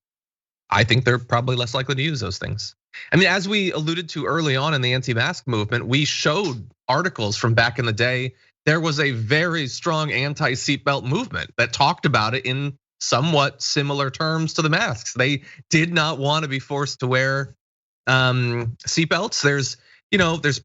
I think they're probably less likely to use those things. I mean, as we alluded to early on in the anti-mask movement, we showed articles from back in the day. There was a very strong anti-seatbelt movement that talked about it in somewhat similar terms to the masks. They did not want to be forced to wear seatbelts.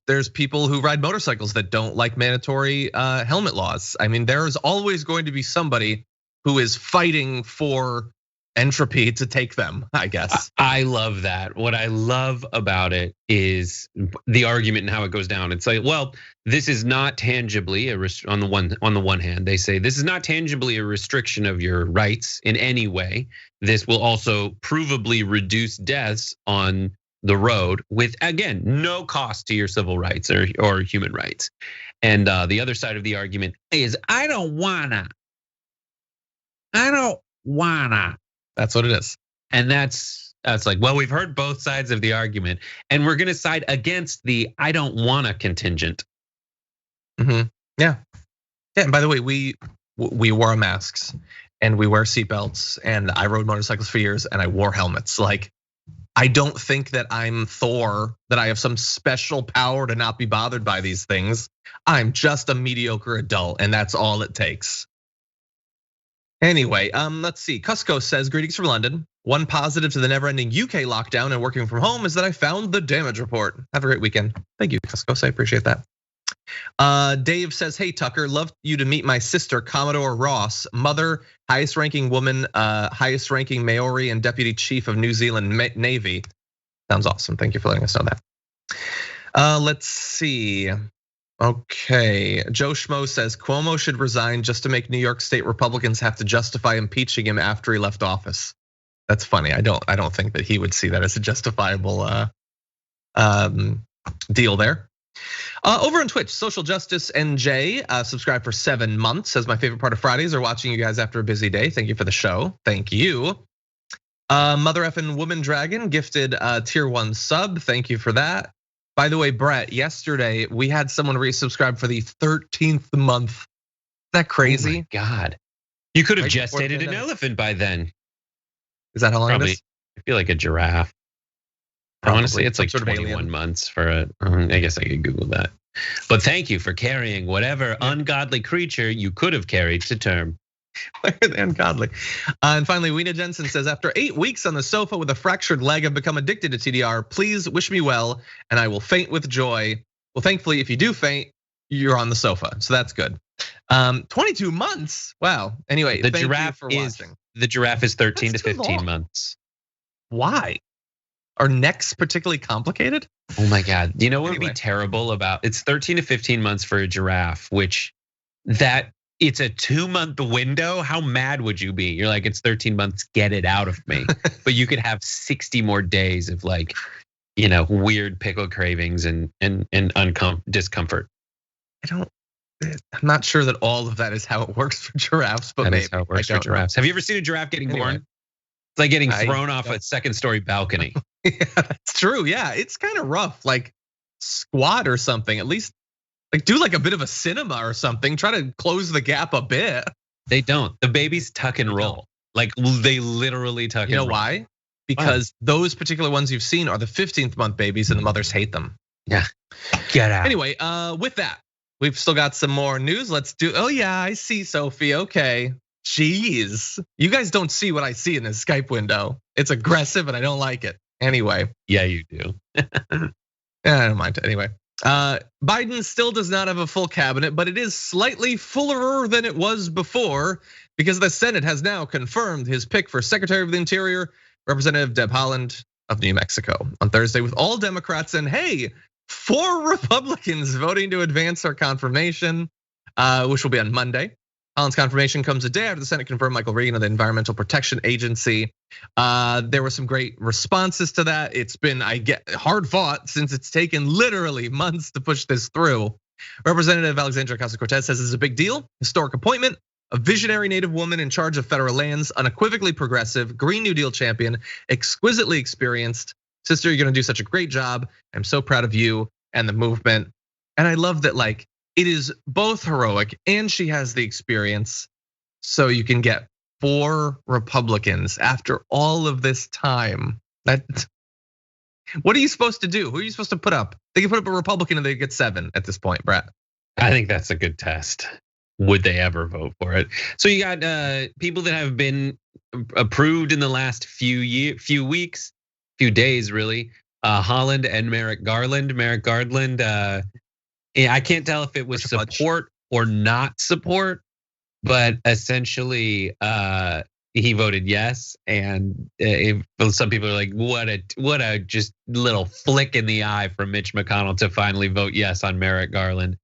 There's people who ride motorcycles that don't like mandatory helmet laws. I mean, there's always going to be somebody who is fighting for entropy to take them, I guess. I love that. What I love about it is the argument and how it goes down. It's like, well, this is not tangibly on the one hand, they say this is not tangibly a restriction of your rights in any way. This will also provably reduce deaths on the road with, again, no cost to your civil rights or human rights. And the other side of the argument is, I don't wanna. That's what it is. And that's like, well, we've heard both sides of the argument, and we're gonna side against the I don't wanna contingent. Yeah. And by the way, we wore our masks and we wear seatbelts, and I rode motorcycles for years and I wore helmets. Like, I don't think that I'm Thor, that I have some special power to not be bothered by these things. I'm just a mediocre adult, and that's all it takes. Anyway, let's see. Cusco says, greetings from London. One positive to the never-ending UK lockdown and working from home is that I found the damage report. Have a great weekend. Thank you, Cusco. I appreciate that. Dave says, hey, Tucker, love you to meet my sister, Commodore Ross, mother, highest ranking woman, highest ranking Maori and deputy chief of New Zealand Navy. Sounds awesome. Thank you for letting us know that. Let's see. Okay, Joe Schmo says Cuomo should resign just to make New York State Republicans have to justify impeaching him after he left office. That's funny. I don't think that he would see that as a justifiable deal there. Over on Twitch, Social Justice NJ subscribed for 7 months. Says my favorite part of Fridays are watching you guys after a busy day. Thank you for the show. Thank you. Mother effing Woman Dragon gifted tier 1 sub. Thank you for that. By the way, Brett, yesterday we had someone resubscribe for the 13th month. Is that crazy? Oh my God. You could have gestated an elephant by then. Is that how long Probably, it is? I feel like a giraffe. Honestly, it's like 21 months for a, I guess I could Google that. But thank you for carrying whatever ungodly creature you could have carried to term. Why are they ungodly? And finally, Weena Jensen says, after 8 weeks on the sofa with a fractured leg, I've become addicted to TDR. Please wish me well, and I will faint with joy. Well, thankfully, if you do faint, you're on the sofa, so that's good. 22 months, wow. Anyway, the thank giraffe you for watching. The giraffe is 13 to 15 months. Why? Are necks particularly complicated? Oh my God, you know what would be terrible about, it's 13 to 15 months for a giraffe, which it's a 2-month window. How mad would you be? You're like, it's 13 months, get it out of me. But you could have 60 more days of like, weird pickle cravings and discomfort. I'm not sure that all of that is how it works for giraffes, but maybe. Is how it works for giraffes. Have you ever seen a giraffe getting born? It's like getting thrown off a 2nd-story balcony. Yeah, that's true. Yeah, it's kind of rough. Like squat or something. At least like do like a bit of a cinema or something. Try to close the gap a bit. They don't. The babies tuck and roll. Like they literally tuck and roll. You know why? Because those particular ones you've seen are the 15th month babies and the mothers hate them. Yeah, get out. Anyway, with that, we've still got some more news. Let's do, oh yeah, I see Sophie, okay. Jeez, you guys don't see what I see in this Skype window. It's aggressive and I don't like it. Anyway. Yeah, you do. Yeah, I don't mind. Anyway, Biden still does not have a full cabinet, but it is slightly fuller than it was before because the Senate has now confirmed his pick for Secretary of the Interior, Representative Deb Haaland of New Mexico on Thursday with all Democrats and 4 Republicans voting to advance our confirmation, which will be on Monday. Haaland's confirmation comes a day after the Senate confirmed Michael Regan of the Environmental Protection Agency. There were some great responses to that. It's been, hard fought since it's taken literally months to push this through. Representative Alexandria Ocasio-Cortez says this is a big deal, historic appointment, a visionary Native woman in charge of federal lands, unequivocally progressive, Green New Deal champion, exquisitely experienced. Sister, you're gonna do such a great job. I'm so proud of you and the movement. And I love that it is both heroic and she has the experience. So you can get 4 Republicans after all of this time. What are you supposed to do? Who are you supposed to put up? They can put up a Republican and they get 7 at this point, Brett. I think that's a good test. Would they ever vote for it? So you got people that have been approved in the last few weeks, few days really. Haaland and Merrick Garland. Merrick Garland, I can't tell if it was support or not support, but essentially he voted yes. And some people are like, what a just little flick in the eye from Mitch McConnell to finally vote yes on Merrick Garland.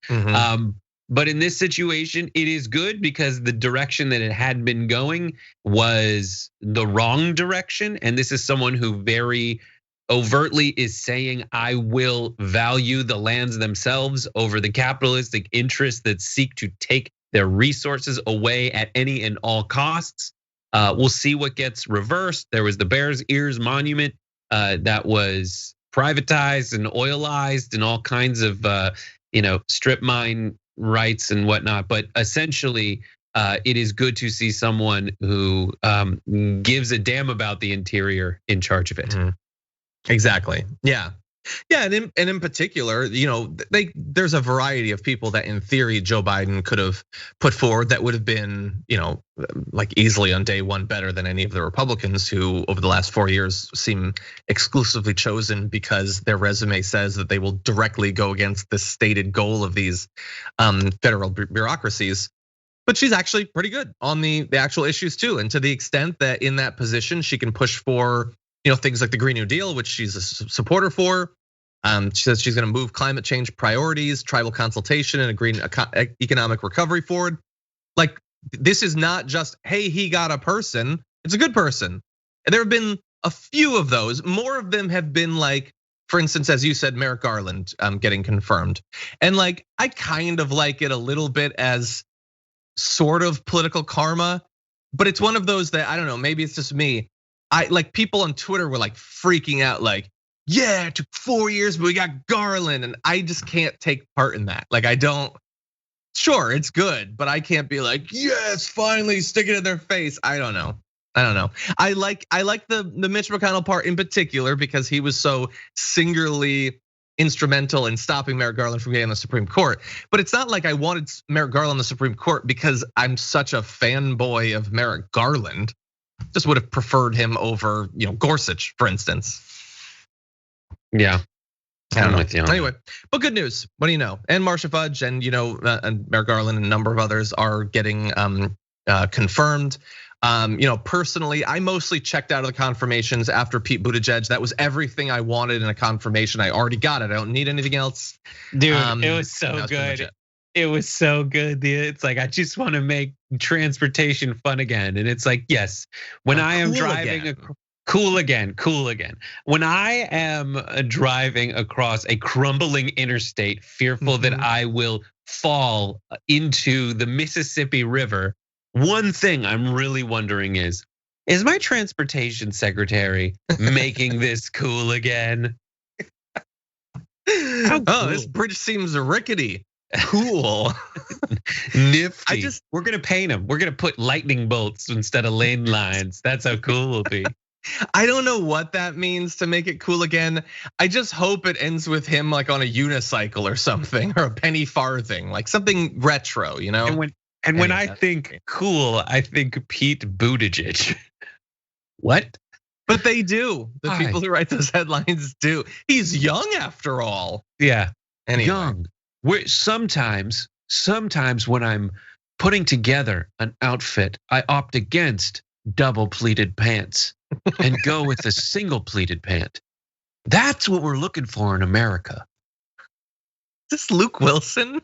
But in this situation, it is good because the direction that it had been going was the wrong direction. And this is someone who very overtly is saying, I will value the lands themselves over the capitalistic interests that seek to take their resources away at any and all costs. We'll see what gets reversed. There was the Bears Ears Monument that was privatized and oilized and all kinds of strip mine rights and whatnot. But essentially, it is good to see someone who gives a damn about the interior in charge of it. Exactly. Yeah. Yeah, and in particular, there's a variety of people that in theory Joe Biden could have put forward that would have been, like easily on day one better than any of the Republicans who over the last 4 years seem exclusively chosen because their resume says that they will directly go against the stated goal of these federal bureaucracies. But she's actually pretty good on the actual issues too. And to the extent that in that position, she can push for things like the Green New Deal, which she's a supporter for. She says she's going to move climate change priorities, tribal consultation, and a green economic recovery forward. Like, this is not just, hey, he got a person. It's a good person. And there have been a few of those. More of them have been like, for instance, as you said, Merrick Garland getting confirmed. And like, I kind of like it a little bit as sort of political karma, but it's one of those that, I don't know, maybe it's just me. Like people on Twitter were like freaking out, like, yeah, it took 4 years, but we got Garland. And I just can't take part in that. Like, I don't, sure, it's good, but I can't be like, yes, finally stick it in their face. I don't know. I like the Mitch McConnell part in particular because he was so singularly instrumental in stopping Merrick Garland from getting on the Supreme Court. But it's not like I wanted Merrick Garland on the Supreme Court because I'm such a fanboy of Merrick Garland. Just would have preferred him over, Gorsuch, for instance. Yeah, I'm with you. Anyway, but good news. What do you know? And Marcia Fudge and and Merrick Garland and a number of others are getting confirmed. Personally, I mostly checked out of the confirmations after Pete Buttigieg. That was everything I wanted in a confirmation. I already got it. I don't need anything else. Dude, it was so good. It was so good. It's like, I just want to make transportation fun again. And it's like, yes, when I am driving, cool again. When I am driving across a crumbling interstate, fearful that I will fall into the Mississippi River, one thing I'm really wondering is my transportation secretary making this cool again? Oh, this bridge seems rickety. Cool. Nifty. We're gonna paint them. We're gonna put lightning bolts instead of lane lines. That's how cool it'll be. I don't know what that means to make it cool again. I just hope it ends with him like on a unicycle or something, or a penny farthing, like something retro, And when I think cool, I think Pete Buttigieg. What? But they do. The people who write those headlines do. He's young after all. Yeah. Anyway. Young. Sometimes when I'm putting together an outfit, I opt against double pleated pants and go with a single pleated pant. That's what we're looking for in America. Is this Luke Wilson?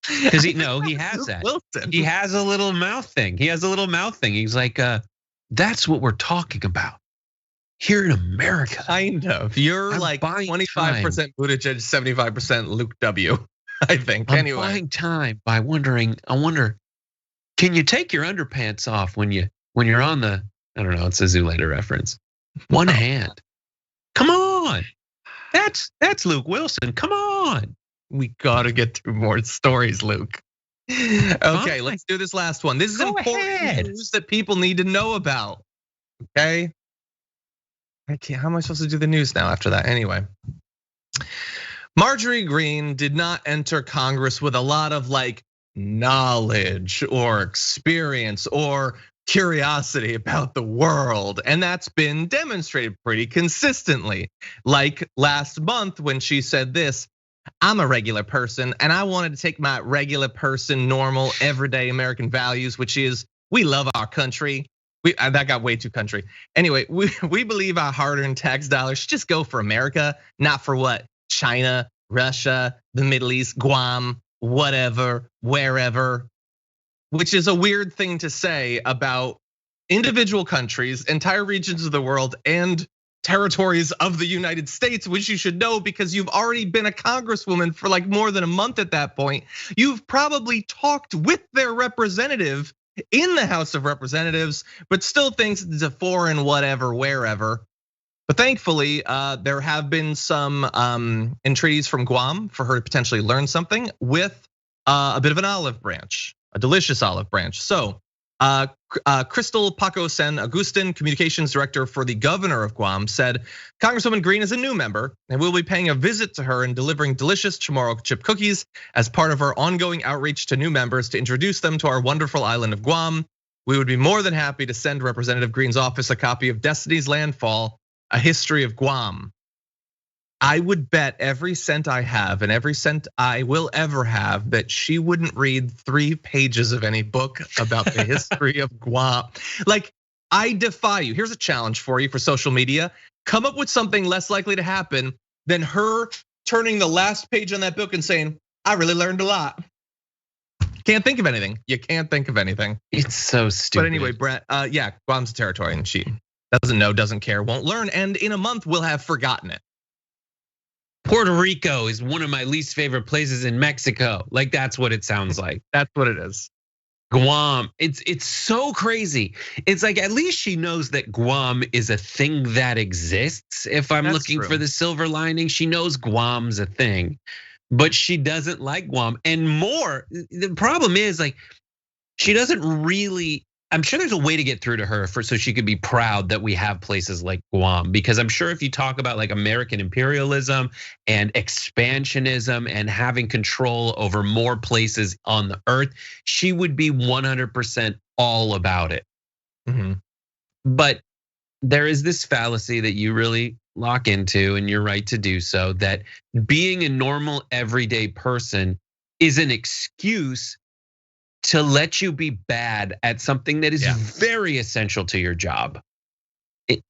Because he has that. Wilson. He has a little mouth thing. He's like, that's what we're talking about here in America. Kind of. You're like 25% Buttigieg, 75% Luke W. I think. I'm buying time by wondering. I wonder, can you take your underpants off when you're on the? I don't know. It's a Zoolander reference. One hand. Come on. That's Luke Wilson. Come on. We gotta get through more stories, Luke. Okay, let's do this last one. This is important news that people need to know about. Okay. How am I supposed to do the news now after that? Anyway. Marjorie Greene did not enter Congress with a lot of like knowledge or experience or curiosity about the world. And that's been demonstrated pretty consistently. Like last month when she said this, I'm a regular person and I wanted to take my regular person, normal, everyday American values, which is we love our country. That got way too country. Anyway, we believe our hard-earned tax dollars should just go for America, not for what? China, Russia, the Middle East, Guam, whatever, wherever, which is a weird thing to say about individual countries, entire regions of the world, and territories of the United States, which you should know because you've already been a congresswoman for like more than a month at that point. You've probably talked with their representative in the House of Representatives, but still thinks it's a foreign whatever, wherever. But thankfully, there have been some entreaties from Guam for her to potentially learn something with a bit of an olive branch, a delicious olive branch. So Crystal Paco Sen Agustin, communications director for the governor of Guam, said Congresswoman Greene is a new member and we'll be paying a visit to her and delivering delicious chamorro chip cookies as part of our ongoing outreach to new members to introduce them to our wonderful island of Guam. We would be more than happy to send Representative Greene's office a copy of Destiny's Landfall, A History of Guam. I would bet every cent I have and every cent I will ever have that she wouldn't read 3 pages of any book about the history of Guam. Like, I defy you. Here's a challenge for you for social media. Come up with something less likely to happen than her turning the last page on that book and saying, I really learned a lot. Can't think of anything. You can't think of anything. It's so stupid. But anyway, Brett, yeah, Guam's a territory and she doesn't know, doesn't care, won't learn. And in a month, we'll have forgotten it. Puerto Rico is one of my least favorite places in Mexico. Like, that's what it sounds like. That's what it is. Guam, it's so crazy. It's like, at least she knows that Guam is a thing that exists. If I'm looking for the silver lining, she knows Guam's a thing, but she doesn't like Guam. And more, the problem is, like, she doesn't really, I'm sure there's a way to get through to her so she could be proud that we have places like Guam, because I'm sure if you talk about like American imperialism and expansionism and having control over more places on the earth, she would be 100% all about it. But there is this fallacy that you really lock into, and you're right to do so, that being a normal everyday person is an excuse to let you be bad at something that is very essential to your job.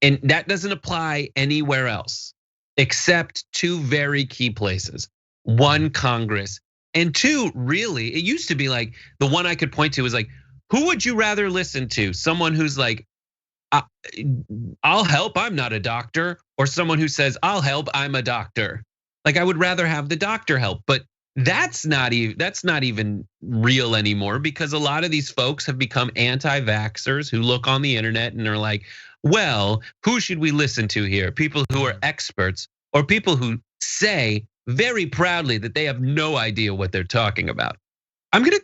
And that doesn't apply anywhere else, except 2 very key places. 1, Congress, and 2, really, it used to be like, the one I could point to was like, who would you rather listen to? Someone who's like, I'll help, I'm not a doctor, or someone who says, I'll help, I'm a doctor. Like, I would rather have the doctor help, but that's not even real anymore, because a lot of these folks have become anti-vaxxers who look on the internet and are like, well, who should we listen to here? People who are experts, or people who say very proudly that they have no idea what they're talking about. I'm gonna,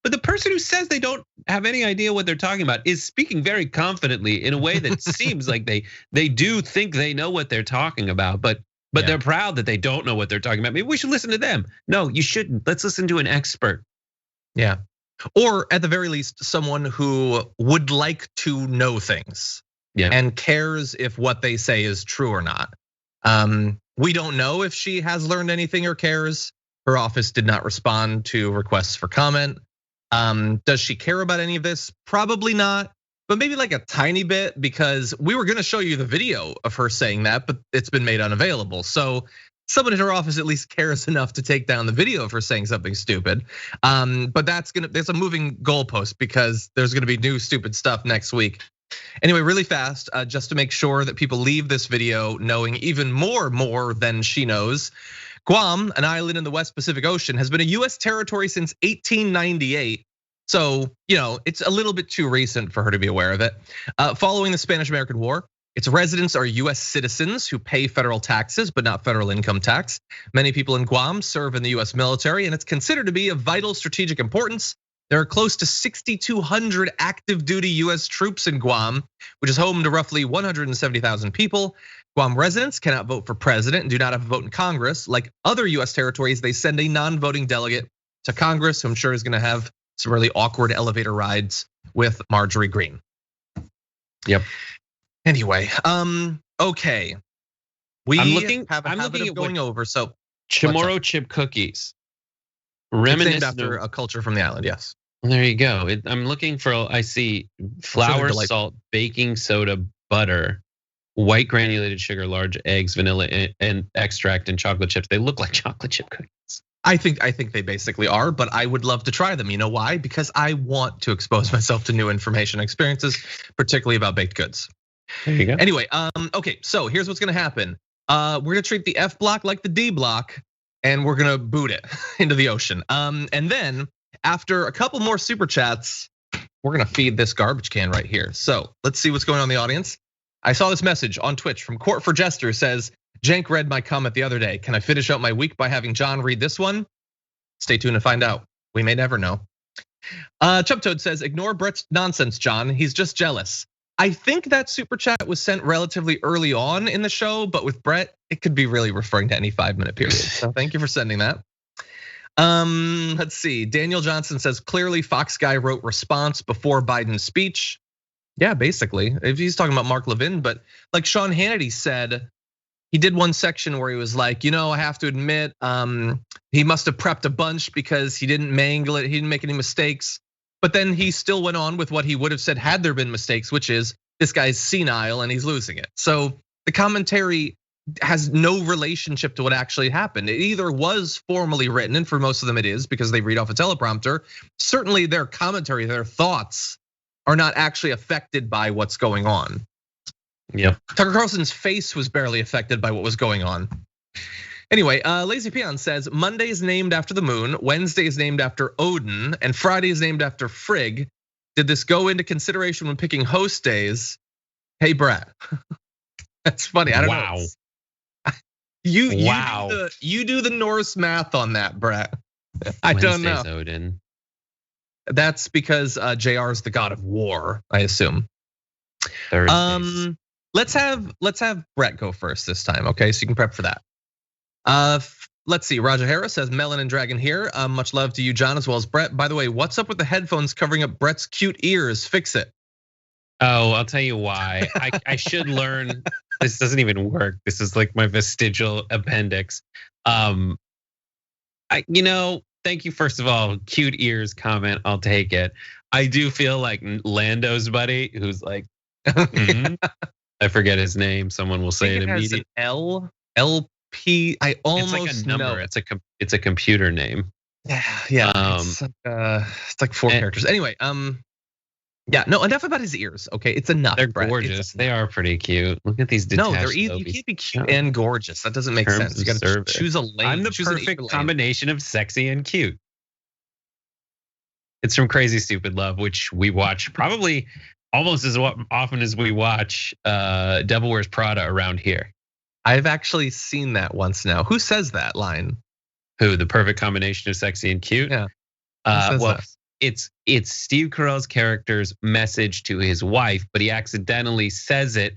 but the person who says they don't have any idea what they're talking about is speaking very confidently in a way that seems like they do think they know what they're talking about, but they're proud that they don't know what they're talking about. Maybe we should listen to them. No, you shouldn't. Let's listen to an expert. Yeah, or at the very least, someone who would like to know things and cares if what they say is true or not. We don't know if she has learned anything or cares. Her office did not respond to requests for comment. Does she care about any of this? Probably not. But maybe like a tiny bit, because we were gonna show you the video of her saying that, but it's been made unavailable. So someone in her office at least cares enough to take down the video of her saying something stupid. But there's a moving goalpost, because there's gonna be new stupid stuff next week. Anyway, really fast, just to make sure that people leave this video knowing even more than she knows. Guam, an island in the West Pacific Ocean, has been a US territory since 1898. So, it's a little bit too recent for her to be aware of it. Following the Spanish-American War, its residents are US citizens who pay federal taxes, but not federal income tax. Many people in Guam serve in the US military, and it's considered to be of vital strategic importance. There are close to 6,200 active duty US troops in Guam, which is home to roughly 170,000 people. Guam residents cannot vote for president and do not have a vote in Congress. Like other US territories, they send a non-voting delegate to Congress, who I'm sure is gonna have some really awkward elevator rides with Marjorie Greene. Yep. Anyway, okay. I'm looking at going over. So chamorro chip cookies, reminiscent after a culture from the island. Yes. Well, there you go. I'm looking for. I see flour, salt, baking soda, butter, white granulated sugar, large eggs, vanilla and extract, and chocolate chips. They look like chocolate chip cookies. I think they basically are, but I would love to try them. You know why? Because I want to expose myself to new information and experiences, particularly about baked goods. There you go. Anyway, okay, so here's what's gonna happen. We're gonna treat the F block like the D block, and we're gonna boot it into the ocean. And then after a couple more super chats, we're gonna feed this garbage can right here. So let's see what's going on in the audience. I saw this message on Twitch from Court for Jester. Says, Jank read my comment the other day. Can I finish out my week by having John read this one? Stay tuned to find out. We may never know. Chub Toad says, ignore Brett's nonsense, John. He's just jealous. I think that super chat was sent relatively early on in the show, but with Brett, it could be really referring to any 5-minute period. So thank you for sending that. Let's see. Daniel Johnson says, clearly Fox guy wrote response before Biden's speech. Yeah, basically, if he's talking about Mark Levin, but like Sean Hannity said, he did one section where he was like, I have to admit, he must have prepped a bunch because he didn't mangle it, he didn't make any mistakes. But then he still went on with what he would have said had there been mistakes, which is this guy's senile and he's losing it. So the commentary has no relationship to what actually happened. It either was formally written, and for most of them it is because they read off a teleprompter. Certainly their commentary, their thoughts are not actually affected by what's going on. Yep. Tucker Carlson's face was barely affected by what was going on. Anyway, Lazy Peon says, Monday is named after the moon, Wednesday is named after Odin, and Friday is named after Frigg. Did this go into consideration when picking host days? Hey, Brett. That's funny, I don't know. You do the Norse math on that, Brett. I don't know. Wednesday's Odin. That's because JR is the god of war, I assume. Thursdays. Let's have Brett go first this time, okay? So you can prep for that. Let's see. Roger Harris says, Melon and Dragon here. Much love to you, John, as well as Brett. By the way, what's up with the headphones covering up Brett's cute ears? Fix it. Oh, I'll tell you why. I should learn. This doesn't even work. This is like my vestigial appendix. Thank you first of all. Cute ears comment. I'll take it. I do feel like Lando's buddy, who's like, I forget his name. Someone will say it immediately. LP. I almost know. It's like a number. It's a computer name. Yeah. It's like 4 characters. Anyway, yeah, no, enough about his ears. Okay, it's enough. They're gorgeous. They are pretty cute. Look at these detached. No, you can't be cute and gorgeous. That doesn't make sense. You got to choose a lane. I'm the perfect combination of sexy and cute. It's from Crazy Stupid Love, which we watch probably almost as often as we watch Devil Wears Prada around here. I've actually seen that once now. Who says that line? Who? The perfect combination of sexy and cute? Yeah. Well, it's Steve Carell's character's message to his wife, but he accidentally says it.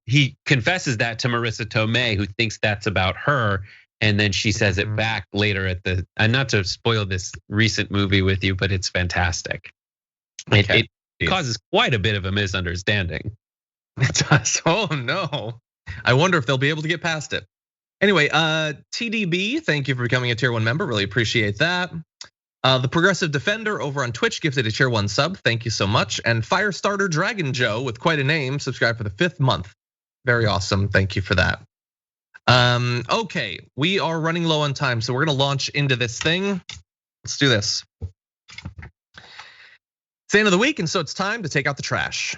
He confesses that to Marissa Tomei, who thinks that's about her, and then she says it back later at the. And not to spoil this recent movie with you, but it's fantastic. It causes quite a bit of a misunderstanding. It does. Oh no! I wonder if they'll be able to get past it. Anyway, TDB, thank you for becoming a Tier 1 member. Really appreciate that. The Progressive Defender over on Twitch gifted a Tier 1 sub. Thank you so much. And Firestarter Dragon Joe with quite a name subscribed for the 5th month. Very awesome. Thank you for that. Okay, we are running low on time, so we're gonna launch into this thing. Let's do this. It's the end of the week, and so it's time to take out the trash.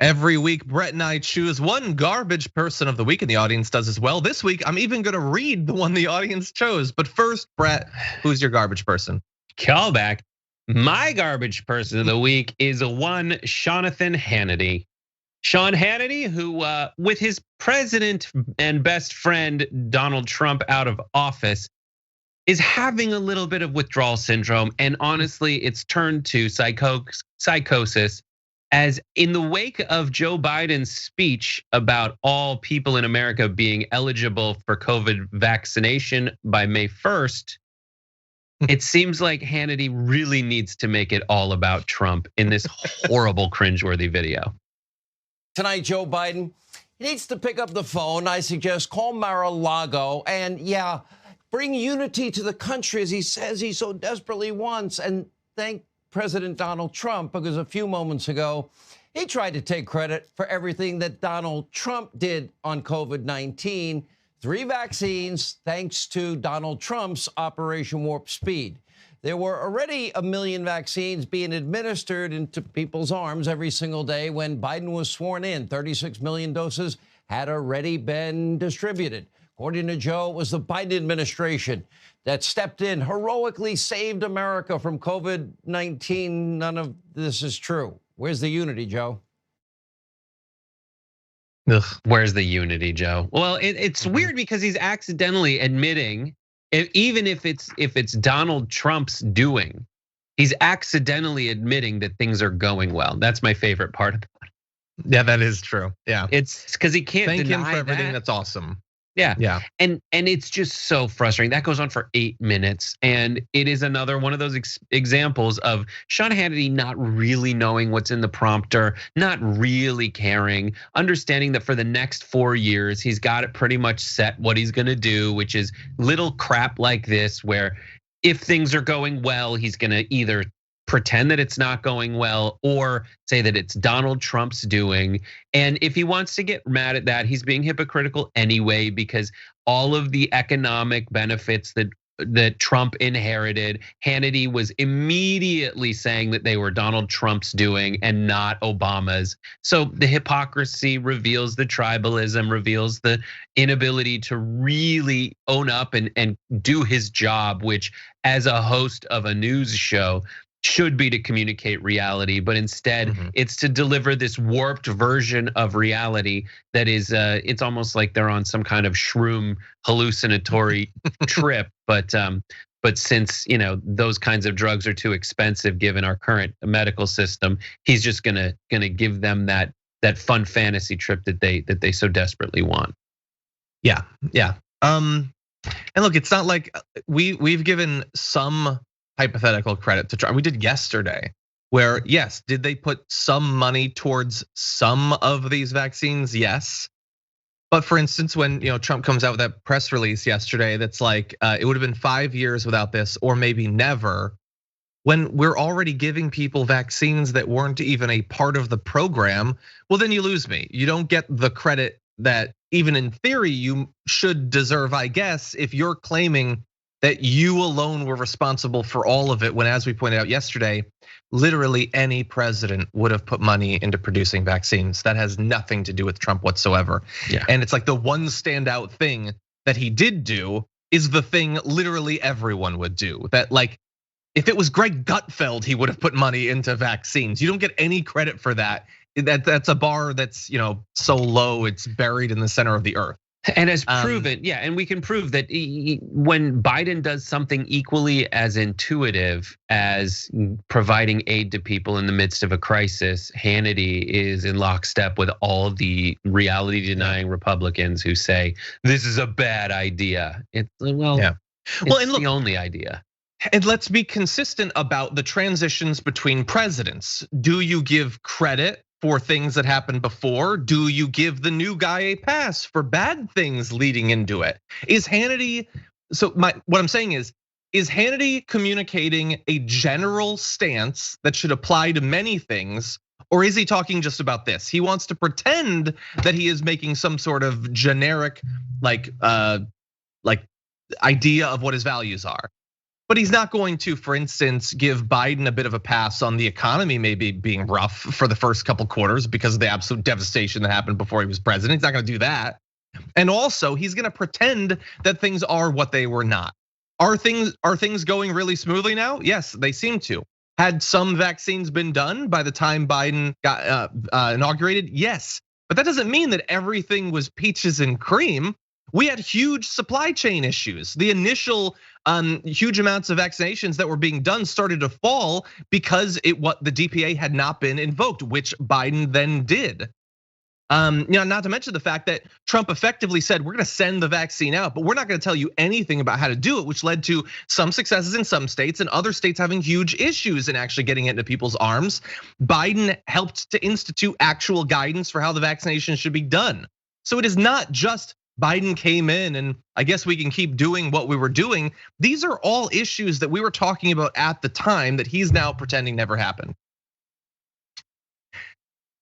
Every week, Brett and I choose one garbage person of the week, and the audience does as well. This week, I'm even gonna read the one the audience chose. But first, Brett, who's your garbage person? Callback. My garbage person of the week is one Jonathan Hannity. Sean Hannity, who with his president and best friend Donald Trump out of office, is having a little bit of withdrawal syndrome. And honestly, it's turned to psychosis. As in the wake of Joe Biden's speech about all people in America being eligible for COVID vaccination by May 1st, it seems like Hannity really needs to make it all about Trump in this horrible, cringeworthy video. Tonight, Joe Biden needs to pick up the phone. I suggest call Mar-a-Lago and bring unity to the country as he says he so desperately wants, and thank President Donald Trump, because a few moments ago, he tried to take credit for everything that Donald Trump did on COVID-19. 3 vaccines, thanks to Donald Trump's Operation Warp Speed. There were already 1 million vaccines being administered into people's arms every single day when Biden was sworn in. 36 million doses had already been distributed. According to Joe, it was the Biden administration that stepped in, heroically saved America from COVID-19. None of this is true. Where's the unity, Joe? Ugh. Where's the unity, Joe? Well, it's weird because he's accidentally admitting, even if it's Donald Trump's doing, he's accidentally admitting that things are going well. That's my favorite part about it. Yeah, that is true. Yeah, it's because he can't thank him deny for everything. that. That's awesome. Yeah. And it's just so frustrating. That goes on for 8 minutes. And it is another one of those examples of Sean Hannity not really knowing what's in the prompter, not really caring, understanding that for the next 4 years, he's got it pretty much set what he's gonna do, which is little crap like this, where if things are going well, he's gonna either pretend that it's not going well or say that it's Donald Trump's doing. And if he wants to get mad at that, he's being hypocritical anyway, because all of the economic benefits that Trump inherited, Hannity was immediately saying that they were Donald Trump's doing and not Obama's. So the hypocrisy reveals the tribalism, reveals the inability to really own up and do his job, which as a host of a news show should be to communicate reality, but instead it's to deliver this warped version of reality that is, it's almost like they're on some kind of shroom hallucinatory trip. But since those kinds of drugs are too expensive given our current medical system, he's just gonna give them that fun fantasy trip that they so desperately want. Yeah. And look, it's not like we've given some hypothetical credit to Trump. We did yesterday, where yes, did they put some money towards some of these vaccines? Yes. But for instance, when Trump comes out with that press release yesterday, that's like it would have been 5 years without this, or maybe never. When we're already giving people vaccines that weren't even a part of the program, well, then you lose me. You don't get the credit that even in theory you should deserve, I guess, if you're claiming that you alone were responsible for all of it, when, as we pointed out yesterday, literally any president would have put money into producing vaccines. That has nothing to do with Trump whatsoever. Yeah. And it's like the one standout thing that he did do is the thing literally everyone would do. That, like, if it was Greg Gutfeld, he would have put money into vaccines. You don't get any credit for that. That's a bar that's so low it's buried in the center of the earth. And has proven, and we can prove that when Biden does something equally as intuitive as providing aid to people in the midst of a crisis, Hannity is in lockstep with all the reality-denying Republicans who say this is a bad idea. It's the only idea. And let's be consistent about the transitions between presidents. Do you give credit for things that happened before? Do you give the new guy a pass for bad things leading into it? Is Hannity, what I'm saying is Hannity communicating a general stance that should apply to many things, or is he talking just about this? He wants to pretend that he is making some sort of generic like idea of what his values are. But he's not going to, for instance, give Biden a bit of a pass on the economy maybe being rough for the first couple quarters because of the absolute devastation that happened before he was president. He's not gonna do that. And also, he's gonna pretend that things are what they were not. Are things going really smoothly now? Yes, they seem to. Had some vaccines been done by the time Biden got inaugurated? Yes, but that doesn't mean that everything was peaches and cream. We had huge supply chain issues. The initial huge amounts of vaccinations that were being done started to fall because the DPA had not been invoked, which Biden then did. Not to mention the fact that Trump effectively said, we're gonna send the vaccine out, but we're not gonna tell you anything about how to do it, which led to some successes in some states and other states having huge issues in actually getting it into people's arms. Biden helped to institute actual guidance for how the vaccination should be done. So it is not just Biden came in and I guess we can keep doing what we were doing. These are all issues that we were talking about at the time that he's now pretending never happened.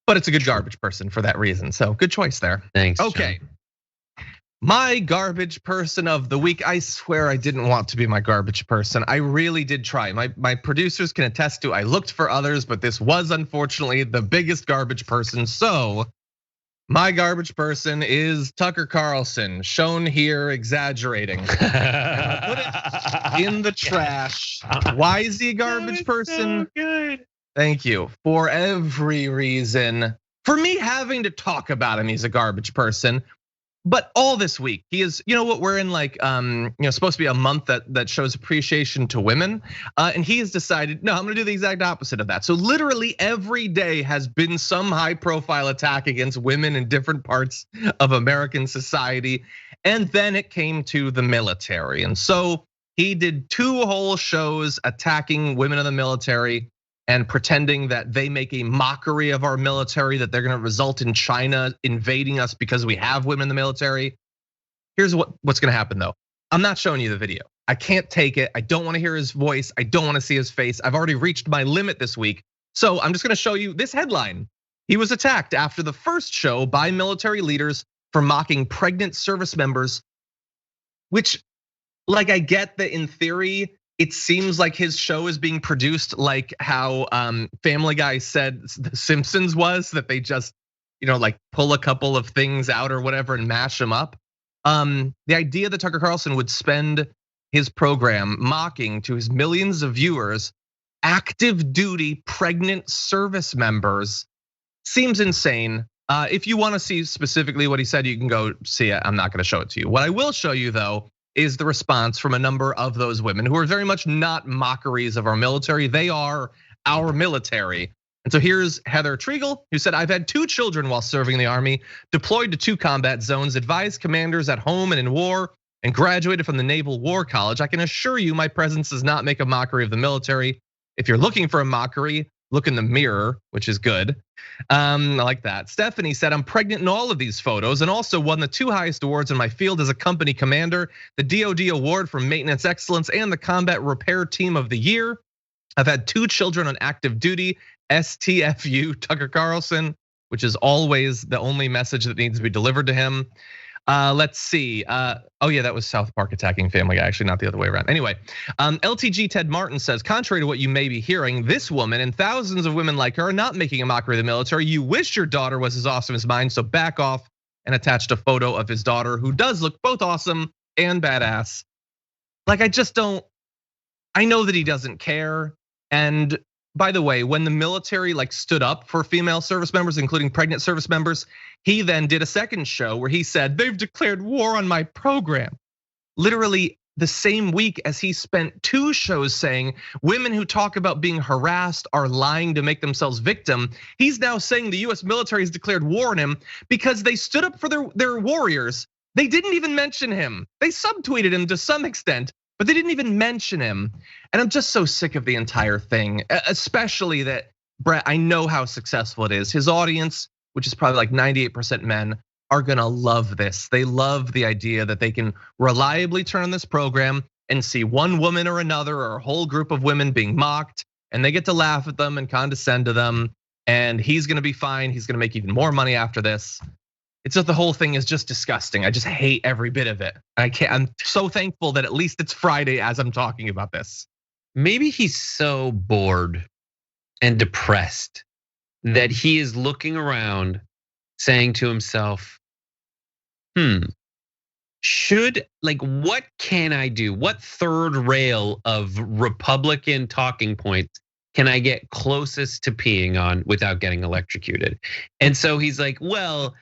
But it's a good garbage person for that reason. So good choice there. Thanks. Okay. John. My garbage person of the week. I swear I didn't want to be my garbage person. I really did try. My producers can attest to I looked for others, but this was unfortunately the biggest garbage person. So my garbage person is Tucker Carlson, shown here exaggerating. Put it in the trash. Why is he a garbage person? So good. Thank you. For every reason. for me having to talk about him, he's a garbage person. But all this week, he is, you know what, we're in like, supposed to be a month that shows appreciation to women. And he has decided, no, I'm gonna do the exact opposite of that. So literally every day has been some high profile attack against women in different parts of American society. And then it came to the military. And so he did 2 whole shows attacking women in the military and pretending that they make a mockery of our military, that they're gonna result in China invading us because we have women in the military. Here's what's gonna happen though. I'm not showing you the video. I can't take it. I don't wanna hear his voice. I don't wanna see his face. I've already reached my limit this week. So I'm just gonna show you this headline. He was attacked after the first show by military leaders for mocking pregnant service members, which, like, I get that in theory, it seems like his show is being produced like how Family Guy said The Simpsons was, that they just, like pull a couple of things out or whatever and mash them up. The idea that Tucker Carlson would spend his program mocking to his millions of viewers active duty pregnant service members seems insane. If you want to see specifically what he said, you can go see it. I'm not going to show it to you. What I will show you though is the response from a number of those women who are very much not mockeries of our military. They are our military. And so here's Heather Triegel, who said, I've had 2 children while serving in the Army, deployed to 2 combat zones, advised commanders at home and in war, and graduated from the Naval War College. I can assure you my presence does not make a mockery of the military. If you're looking for a mockery, look in the mirror, which is good. I like that. Stephanie said, I'm pregnant in all of these photos and also won the 2 highest awards in my field as a company commander, the DoD Award for Maintenance Excellence and the Combat Repair Team of the Year. I've had 2 children on active duty, STFU, Tucker Carlson, which is always the only message that needs to be delivered to him. Let's see. Oh yeah, that was South Park attacking Family Guy, actually not the other way around. Anyway, LTG Ted Martin says, contrary to what you may be hearing, this woman and thousands of women like her are not making a mockery of the military. You wish your daughter was as awesome as mine, so back off, and attached a photo of his daughter who does look both awesome and badass. Like, I just don't, I know that he doesn't care. And by the way, when the military stood up for female service members, including pregnant service members, he then did a second show where he said, they've declared war on my program. Literally the same week as he spent 2 shows saying women who talk about being harassed are lying to make themselves victim. He's now saying the US military has declared war on him because they stood up for their warriors. They didn't even mention him. They subtweeted him to some extent, but they didn't even mention him. And I'm just so sick of the entire thing, especially that, Brett, I know how successful it is. His audience, which is probably like 98% men, are gonna love this. They love the idea that they can reliably turn on this program and see one woman or another or a whole group of women being mocked, and they get to laugh at them and condescend to them. And he's gonna be fine. He's gonna make even more money after this. It's just, the whole thing is just disgusting. I just hate every bit of it. I'm so thankful that at least it's Friday as I'm talking about this. Maybe he's so bored and depressed that he is looking around saying to himself, what can I do? What third rail of Republican talking points can I get closest to peeing on without getting electrocuted? And so he's like, well,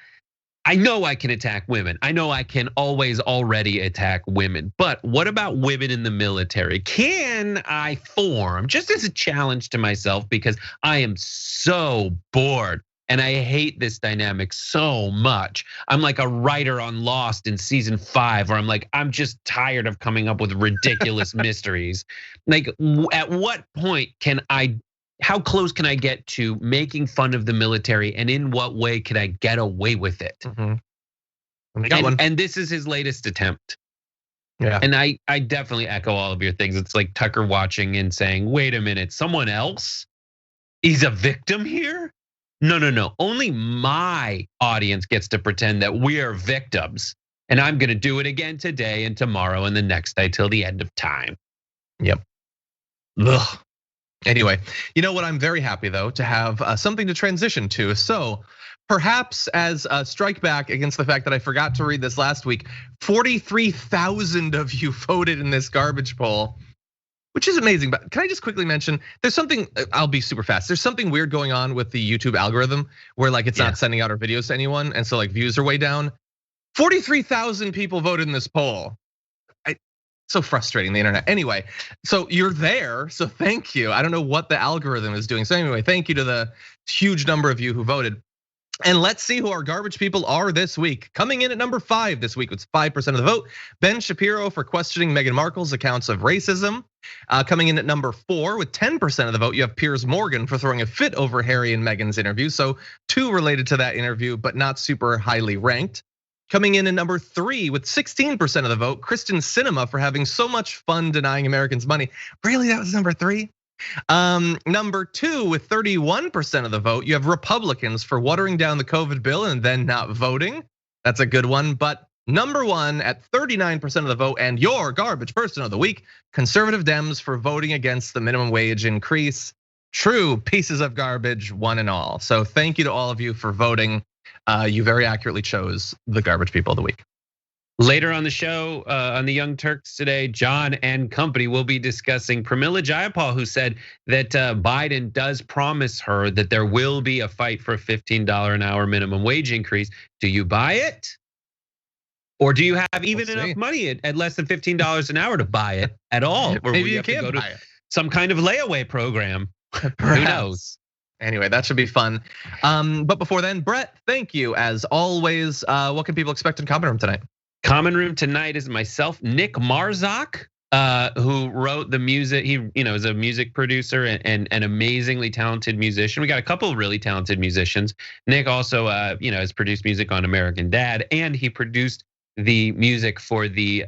I know I can attack women. I know I can always already attack women, but what about women in the military? Can I form, just as a challenge to myself, because I am so bored and I hate this dynamic so much. I'm like a writer on Lost in season 5, where I'm like, I'm just tired of coming up with ridiculous mysteries. Like, at what point how close can I get to making fun of the military, and in what way could I get away with it? And this is his latest attempt. Yeah. And I definitely echo all of your things. It's like Tucker watching and saying, wait a minute, someone else is a victim here? No. Only my audience gets to pretend that we are victims. And I'm gonna do it again today and tomorrow and the next day till the end of time. Yep. Ugh. Anyway, you know what? I'm very happy though to have something to transition to. So perhaps as a strike back against the fact that I forgot to read this last week, 43,000 of you voted in this garbage poll. which is amazing. But can I just quickly mention, there's something, I'll be super fast. There's something weird going on with the YouTube algorithm where like it's not sending out our videos to anyone. And so like views are way down. 43,000 people voted in this poll. So frustrating, the internet. Anyway, so you're there, so thank you. I don't know what the algorithm is doing. So anyway, thank you to the huge number of you who voted. And let's see who our garbage people are this week. Coming in at number 5 this week with 5% of the vote, Ben Shapiro for questioning Meghan Markle's accounts of racism. Coming in at number 4 with 10% of the vote, you have Piers Morgan for throwing a fit over Harry and Meghan's interview. So 2 related to that interview, but not super highly ranked. Coming in at number 3 with 16% of the vote, Kristen Sinema for having so much fun denying Americans money. Really, that was number 3? Number 2 with 31% of the vote, you have Republicans for watering down the COVID bill and then not voting. That's a good one. But number 1 at 39% of the vote, and your garbage person of the week, conservative Dems for voting against the minimum wage increase. True pieces of garbage, one and all. So thank you to all of you for voting. You very accurately chose the garbage people of the week. Later on the show, on the Young Turks today, John and company will be discussing Pramila Jayapal, who said that Biden does promise her that there will be a fight for a $15 an hour minimum wage increase. Do you buy it? Or do you have even enough money at less than $15 an hour to buy it at all? Or Maybe you have to can't go buy to it. some kind of layaway program. Perhaps. Who knows? Anyway, that should be fun. But before then, Brett, thank you as always. What can people expect in Common Room tonight? Common Room tonight is myself, Nick Marzak, who wrote the music. He, is a music producer and an amazingly talented musician. We got a couple of really talented musicians. Nick also, has produced music on American Dad, and he produced the music for the,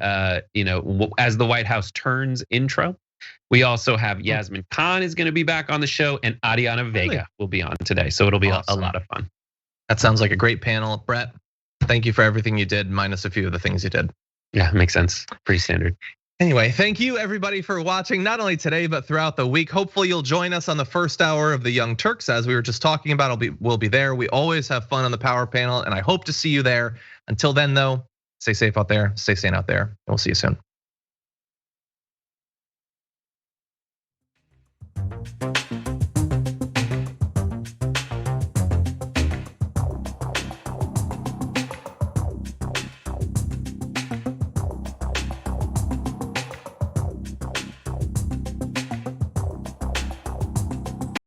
As the White House Turns intro. We also have Yasmin Khan is going to be back on the show, and Adriana Vega will be on today. So it'll be a lot of fun. That sounds like a great panel. Brett, thank you for everything you did, minus a few of the things you did. Yeah, makes sense. Pretty standard. Anyway, thank you everybody for watching, not only today, but throughout the week. Hopefully you'll join us on the first hour of the Young Turks, as we were just talking about. We'll be there. We always have fun on the Power Panel, and I hope to see you there. Until then, though, stay safe out there, stay sane out there, and we'll see you soon.